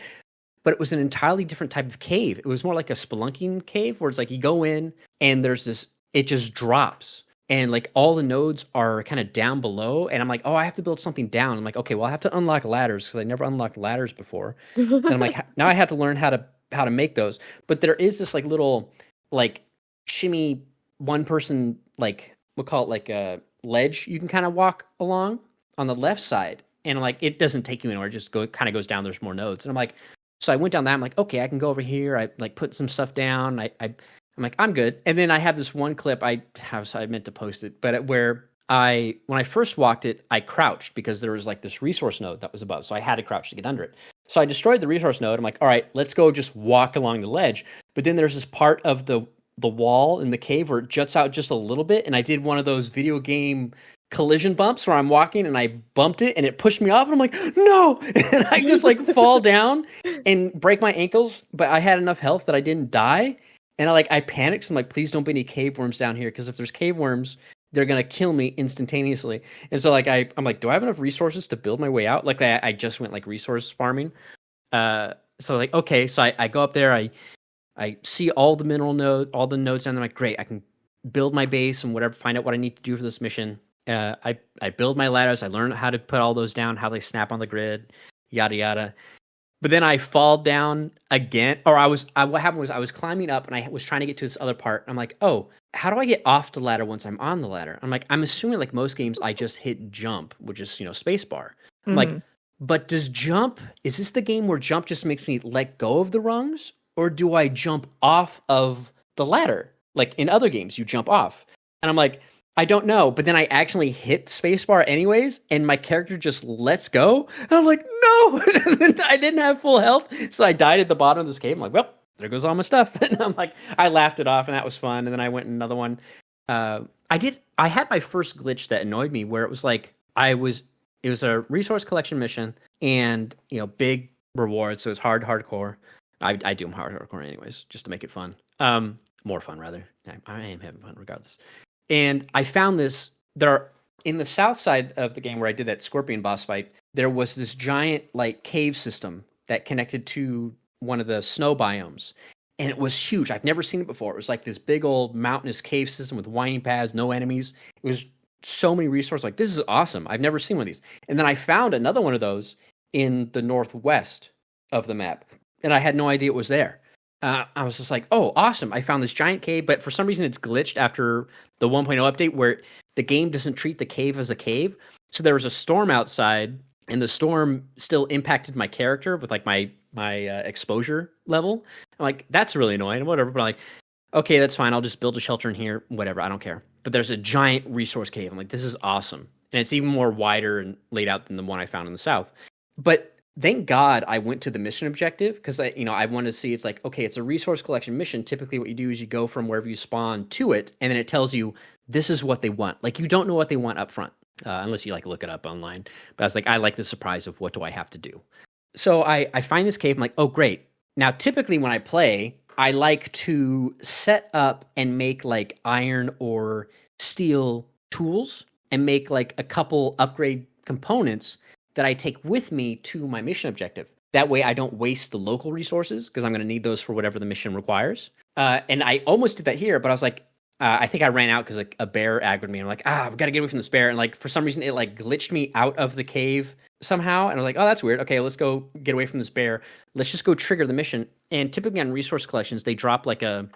Speaker 1: but it was an entirely different type of cave. It was more like a spelunking cave where it's like you go in and there's this, it just drops. And like all the nodes are kind of down below. And I'm like, oh, I have to build something down. I'm like, okay, well, I have to unlock ladders because I never unlocked ladders before. And I'm like, now I have to learn how to make those. But there is this like little like shimmy one person, like we'll call it like a ledge you can kind of walk along on the left side. And like, it doesn't take you anywhere. It just kind of goes down. There's more nodes. And I'm like, so I went down that. I'm like, okay, I can go over here. I like put some stuff down. I'm like, I'm good. And then I have this one clip I meant to post it, but where when I first walked it, I crouched because there was like this resource node that was above. So I had to crouch to get under it. So I destroyed the resource node. I'm like, all right, let's go just walk along the ledge. But then there's this part of the wall in the cave where it juts out just a little bit. And I did one of those video game collision bumps where I'm walking and I bumped it and it pushed me off and I'm like, no, and I just like fall down and break my ankles, but I had enough health that I didn't die. And I panicked. So I'm like, please don't be any cave worms down here, because if there's cave worms, they're gonna kill me instantaneously. And so like I'm like, do I have enough resources to build my way out? Like I just went like resource farming. So like, okay, so I go up there, I I see all the all the nodes, and I'm like, great, I can build my base and whatever, find out what I need to do for this mission. I build my ladders. I learn how to put all those down, how they snap on the grid, yada yada. But then I fall down again, or what happened was I was climbing up and I was trying to get to this other part. I'm like, oh, how do I get off the ladder once I'm on the ladder? I'm like, I'm assuming like most games, I just hit jump, which is, space bar. I'm like, but is this the game where jump just makes me let go of the rungs? Or do I jump off of the ladder? Like in other games, you jump off. And I'm like, I don't know, but then I actually hit spacebar anyways, and my character just lets go. And I'm like, no! And then I didn't have full health, so I died at the bottom of this cave. I'm like, well, there goes all my stuff. And I'm like, I laughed it off, and that was fun. And then I went in another one. I had my first glitch that annoyed me, where it was like, it was a resource collection mission, and big rewards, so it's hardcore. I do them hardcore anyways, just to make it fun. More fun rather. I am having fun regardless. And I found this, in the south side of the game where I did that scorpion boss fight, there was this giant like cave system that connected to one of the snow biomes. And it was huge. I've never seen it before. It was like this big old mountainous cave system with winding paths, no enemies. It was so many resources. Like, this is awesome. I've never seen one of these. And then I found another one of those in the northwest of the map. And I had no idea it was there. I was just like, oh, awesome. I found this giant cave, but for some reason it's glitched after the 1.0 update where the game doesn't treat the cave as a cave. So there was a storm outside, and the storm still impacted my character with like my exposure level. I'm like, that's really annoying, whatever. But I'm like, okay, that's fine. I'll just build a shelter in here, whatever. I don't care. But there's a giant resource cave. I'm like, this is awesome. And it's even more wider and laid out than the one I found in the south. But thank God I went to the mission objective, because I wanted to see, it's like, okay, it's a resource collection mission. Typically what you do is you go from wherever you spawn to it, and then it tells you this is what they want. Like, you don't know what they want up front, unless you like look it up online. But I was like, I like the surprise of what do I have to do. So I find this cave. I'm like, oh, great. Now, typically when I play, I like to set up and make like iron or steel tools and make like a couple upgrade components that I take with me to my mission objective. That way I don't waste the local resources, because I'm going to need those for whatever the mission requires. And I almost did that here, but I was like, I think I ran out because like a bear aggroed me. I'm like, I've got to get away from this bear. And like, for some reason, it like glitched me out of the cave somehow. And I was like, oh, that's weird. Okay, let's go get away from this bear. Let's just go trigger the mission. And typically on resource collections, they drop like a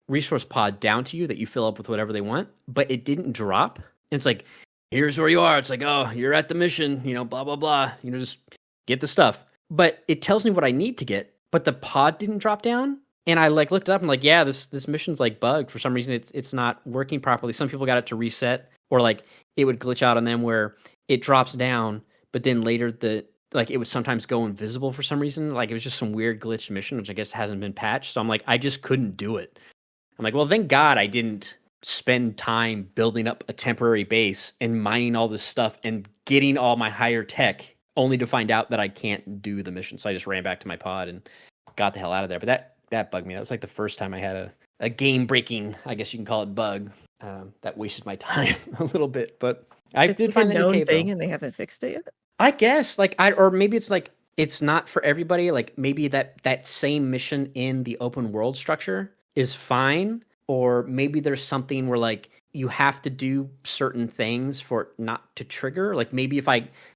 Speaker 1: resource pod down to you that you fill up with whatever they want, but it didn't drop. And it's like, here's where you are. It's like, oh, you're at the mission, blah, blah, blah. Just get the stuff. But it tells me what I need to get, but the pod didn't drop down. And I like looked it up and like, yeah, this mission's like bugged. For some reason, it's not working properly. Some people got it to reset, or like it would glitch out on them where it drops down, but then later it would sometimes go invisible for some reason. Like, it was just some weird glitched mission, which I guess hasn't been patched. So I'm like, I just couldn't do it. I'm like, well, thank God I didn't spend time building up a temporary base and mining all this stuff and getting all my higher tech, only to find out that I can't do the mission. So I just ran back to my pod and got the hell out of there. But that bugged me. That was like the first time I had a game breaking, I guess you can call it, bug that wasted my time a little bit. But I did find that
Speaker 3: known
Speaker 1: cave,
Speaker 3: thing,
Speaker 1: though.
Speaker 3: and they haven't fixed it yet.
Speaker 1: I guess or maybe it's like it's not for everybody. Like, maybe that same mission in the open world structure is fine. Or maybe there's something where like you have to do certain things for it not to trigger. Like, maybe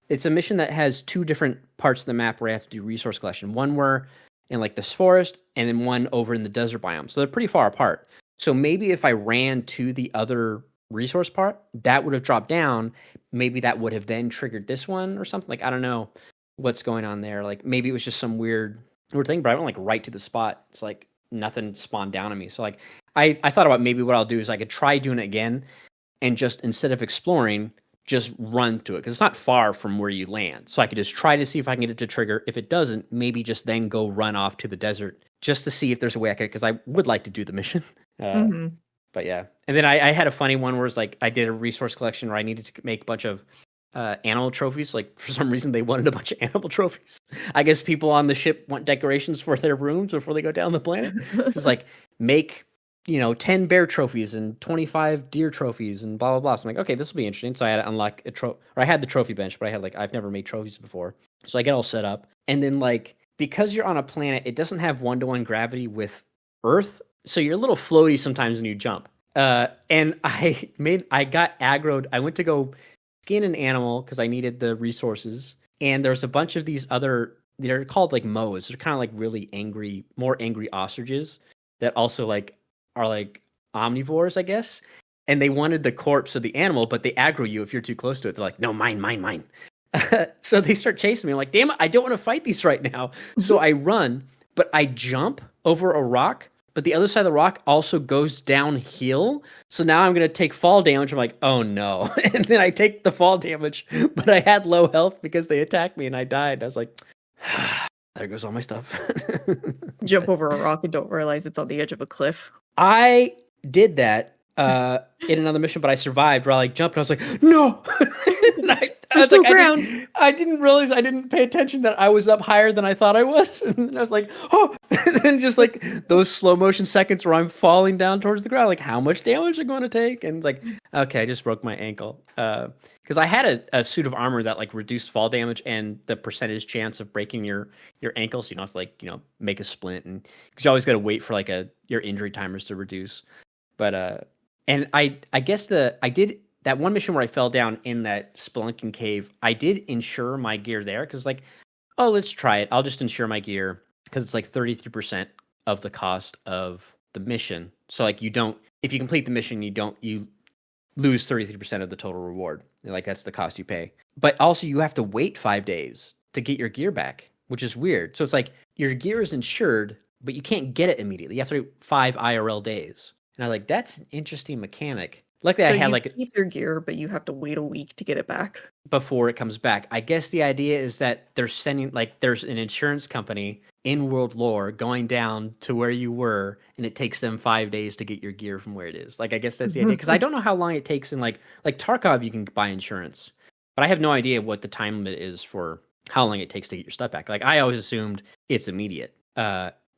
Speaker 1: it's a mission that has two different parts of the map where I have to do resource collection. One where in like this forest, and then one over in the desert biome. So they're pretty far apart. So maybe if I ran to the other resource part, that would have dropped down. Maybe that would have then triggered this one or something. Like, I don't know what's going on there. Like, maybe it was just some weird thing, but I went like right to the spot. It's like nothing spawned down on me. So like, I thought about maybe what I'll do is I could try doing it again, and just instead of exploring, just run to it, because it's not far from where you land. So I could just try to see if I can get it to trigger. If it doesn't, maybe just then go run off to the desert just to see if there's a way I could, because I would like to do the mission. But yeah. And then I had a funny one where it's like I did a resource collection where I needed to make a bunch of animal trophies. Like, for some reason, they wanted a bunch of animal trophies. I guess people on the ship want decorations for their rooms before they go down the planet. It's like, make 10 bear trophies and 25 deer trophies and blah, blah, blah. So I'm like, okay, this will be interesting. So I had to unlock I had the trophy bench, but I've never made trophies before. So I get all set up. And then like, because you're on a planet, it doesn't have 1-to-1 gravity with earth, so you're a little floaty sometimes when you jump. And I got aggroed. I went to go skin an animal because I needed the resources, and there's a bunch of these other. They're called like moas. They're kind of like really angry, more angry ostriches that also like are like omnivores, I guess. And they wanted the corpse of the animal, but they aggro you if you're too close to it. They're like, no, mine. So they start chasing me. I'm like, damn it, I don't want to fight these right now. So I run, but I jump over a rock, but the other side of the rock also goes downhill. So now I'm going to take fall damage. I'm like, oh no. And then I take the fall damage, but I had low health because they attacked me and I died. I was like, there goes all my stuff.
Speaker 3: Jump over a rock and don't realize it's on the edge of a cliff.
Speaker 1: I did that in another mission, but I survived. Where I like jumped and I was like, no. And I was like, I didn't realize, I didn't pay attention that I was up higher than I thought I was. And I was like, oh, and then just like those slow motion seconds where I'm falling down towards the ground, like how much damage am I going to take? And it's like, okay, I just broke my ankle. Because I had a suit of armor that like reduced fall damage and the percentage chance of breaking your ankle, so you don't have to like, you know, make a splint, and because you always got to wait for like your injury timers to reduce. But and I guess I did that one mission where I fell down in that spelunking cave. I did insure my gear there because like, oh, let's try it. I'll just insure my gear because it's like 33% of the cost of the mission. So like if you complete the mission, you lose 33% of the total reward. Like that's the cost you pay. But also you have to wait 5 days to get your gear back, which is weird. So it's like your gear is insured, but you can't get it immediately. You have to wait 5 IRL days. And I was like, that's an interesting mechanic. Luckily,
Speaker 3: So
Speaker 1: I had
Speaker 3: you keep your gear, but you have to wait a week to get it back.
Speaker 1: Before it comes back. I guess the idea is that they're sending, like, there's an insurance company in world lore going down to where you were, and it takes them 5 days to get your gear from where it is. Like, I guess that's the idea. Because I don't know how long it takes in, like Tarkov, you can buy insurance. But I have no idea what the time limit is for how long it takes to get your stuff back. Like, I always assumed it's immediate.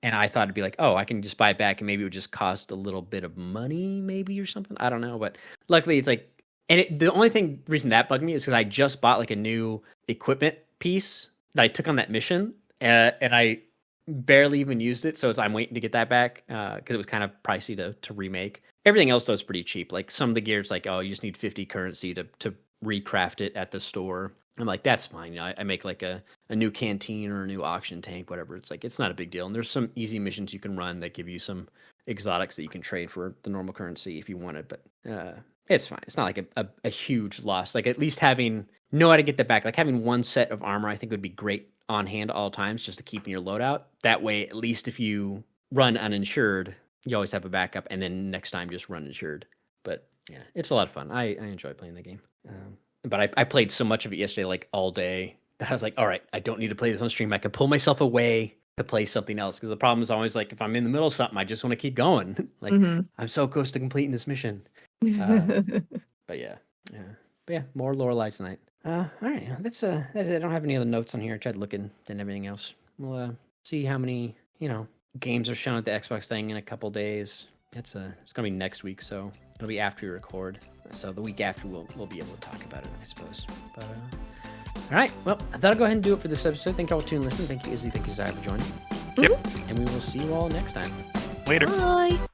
Speaker 1: And I thought it'd be like, oh, I can just buy it back and maybe it would just cost a little bit of money maybe or something. I don't know. But luckily it's like, and the only reason that bugged me is because I just bought like a new equipment piece that I took on that mission and I barely even used it. So I'm waiting to get that back because it was kind of pricey to remake. Everything else though is pretty cheap. Like some of the gear is like, oh, you just need 50 currency to recraft it at the store. I'm like, that's fine. You know, I make like a new canteen or a new auction tank, whatever. It's like, it's not a big deal. And there's some easy missions you can run that give you some exotics that you can trade for the normal currency if you want it. But it's fine. It's not like a huge loss. Like at least know how to get that back. Like having one set of armor, I think would be great on hand at all times just to keep in your loadout. That way, at least if you run uninsured, you always have a backup. And then next time, just run insured. But yeah, it's a lot of fun. I enjoy playing the game. But I played so much of it yesterday, like all day, that I was like, all right, I don't need to play this on stream. I can pull myself away to play something else. Because the problem is always like, if I'm in the middle of something, I just want to keep going. Like, I'm so close to completing this mission. But yeah. But yeah, more Lorelei tonight. All right, that's it. I don't have any other notes on here. I tried looking and everything else. We'll see how many, games are shown at the Xbox thing in a couple days. It's gonna be next week, so it'll be after we record. So the week after we'll be able to talk about it, I suppose. But all right, well, that'll go ahead and do it for this episode. Thank you all for tuning and listening. Thank you, Izzy. Thank you, Zai, for joining.
Speaker 2: Yep.
Speaker 1: And we will see you all next time.
Speaker 2: Later.
Speaker 3: Bye.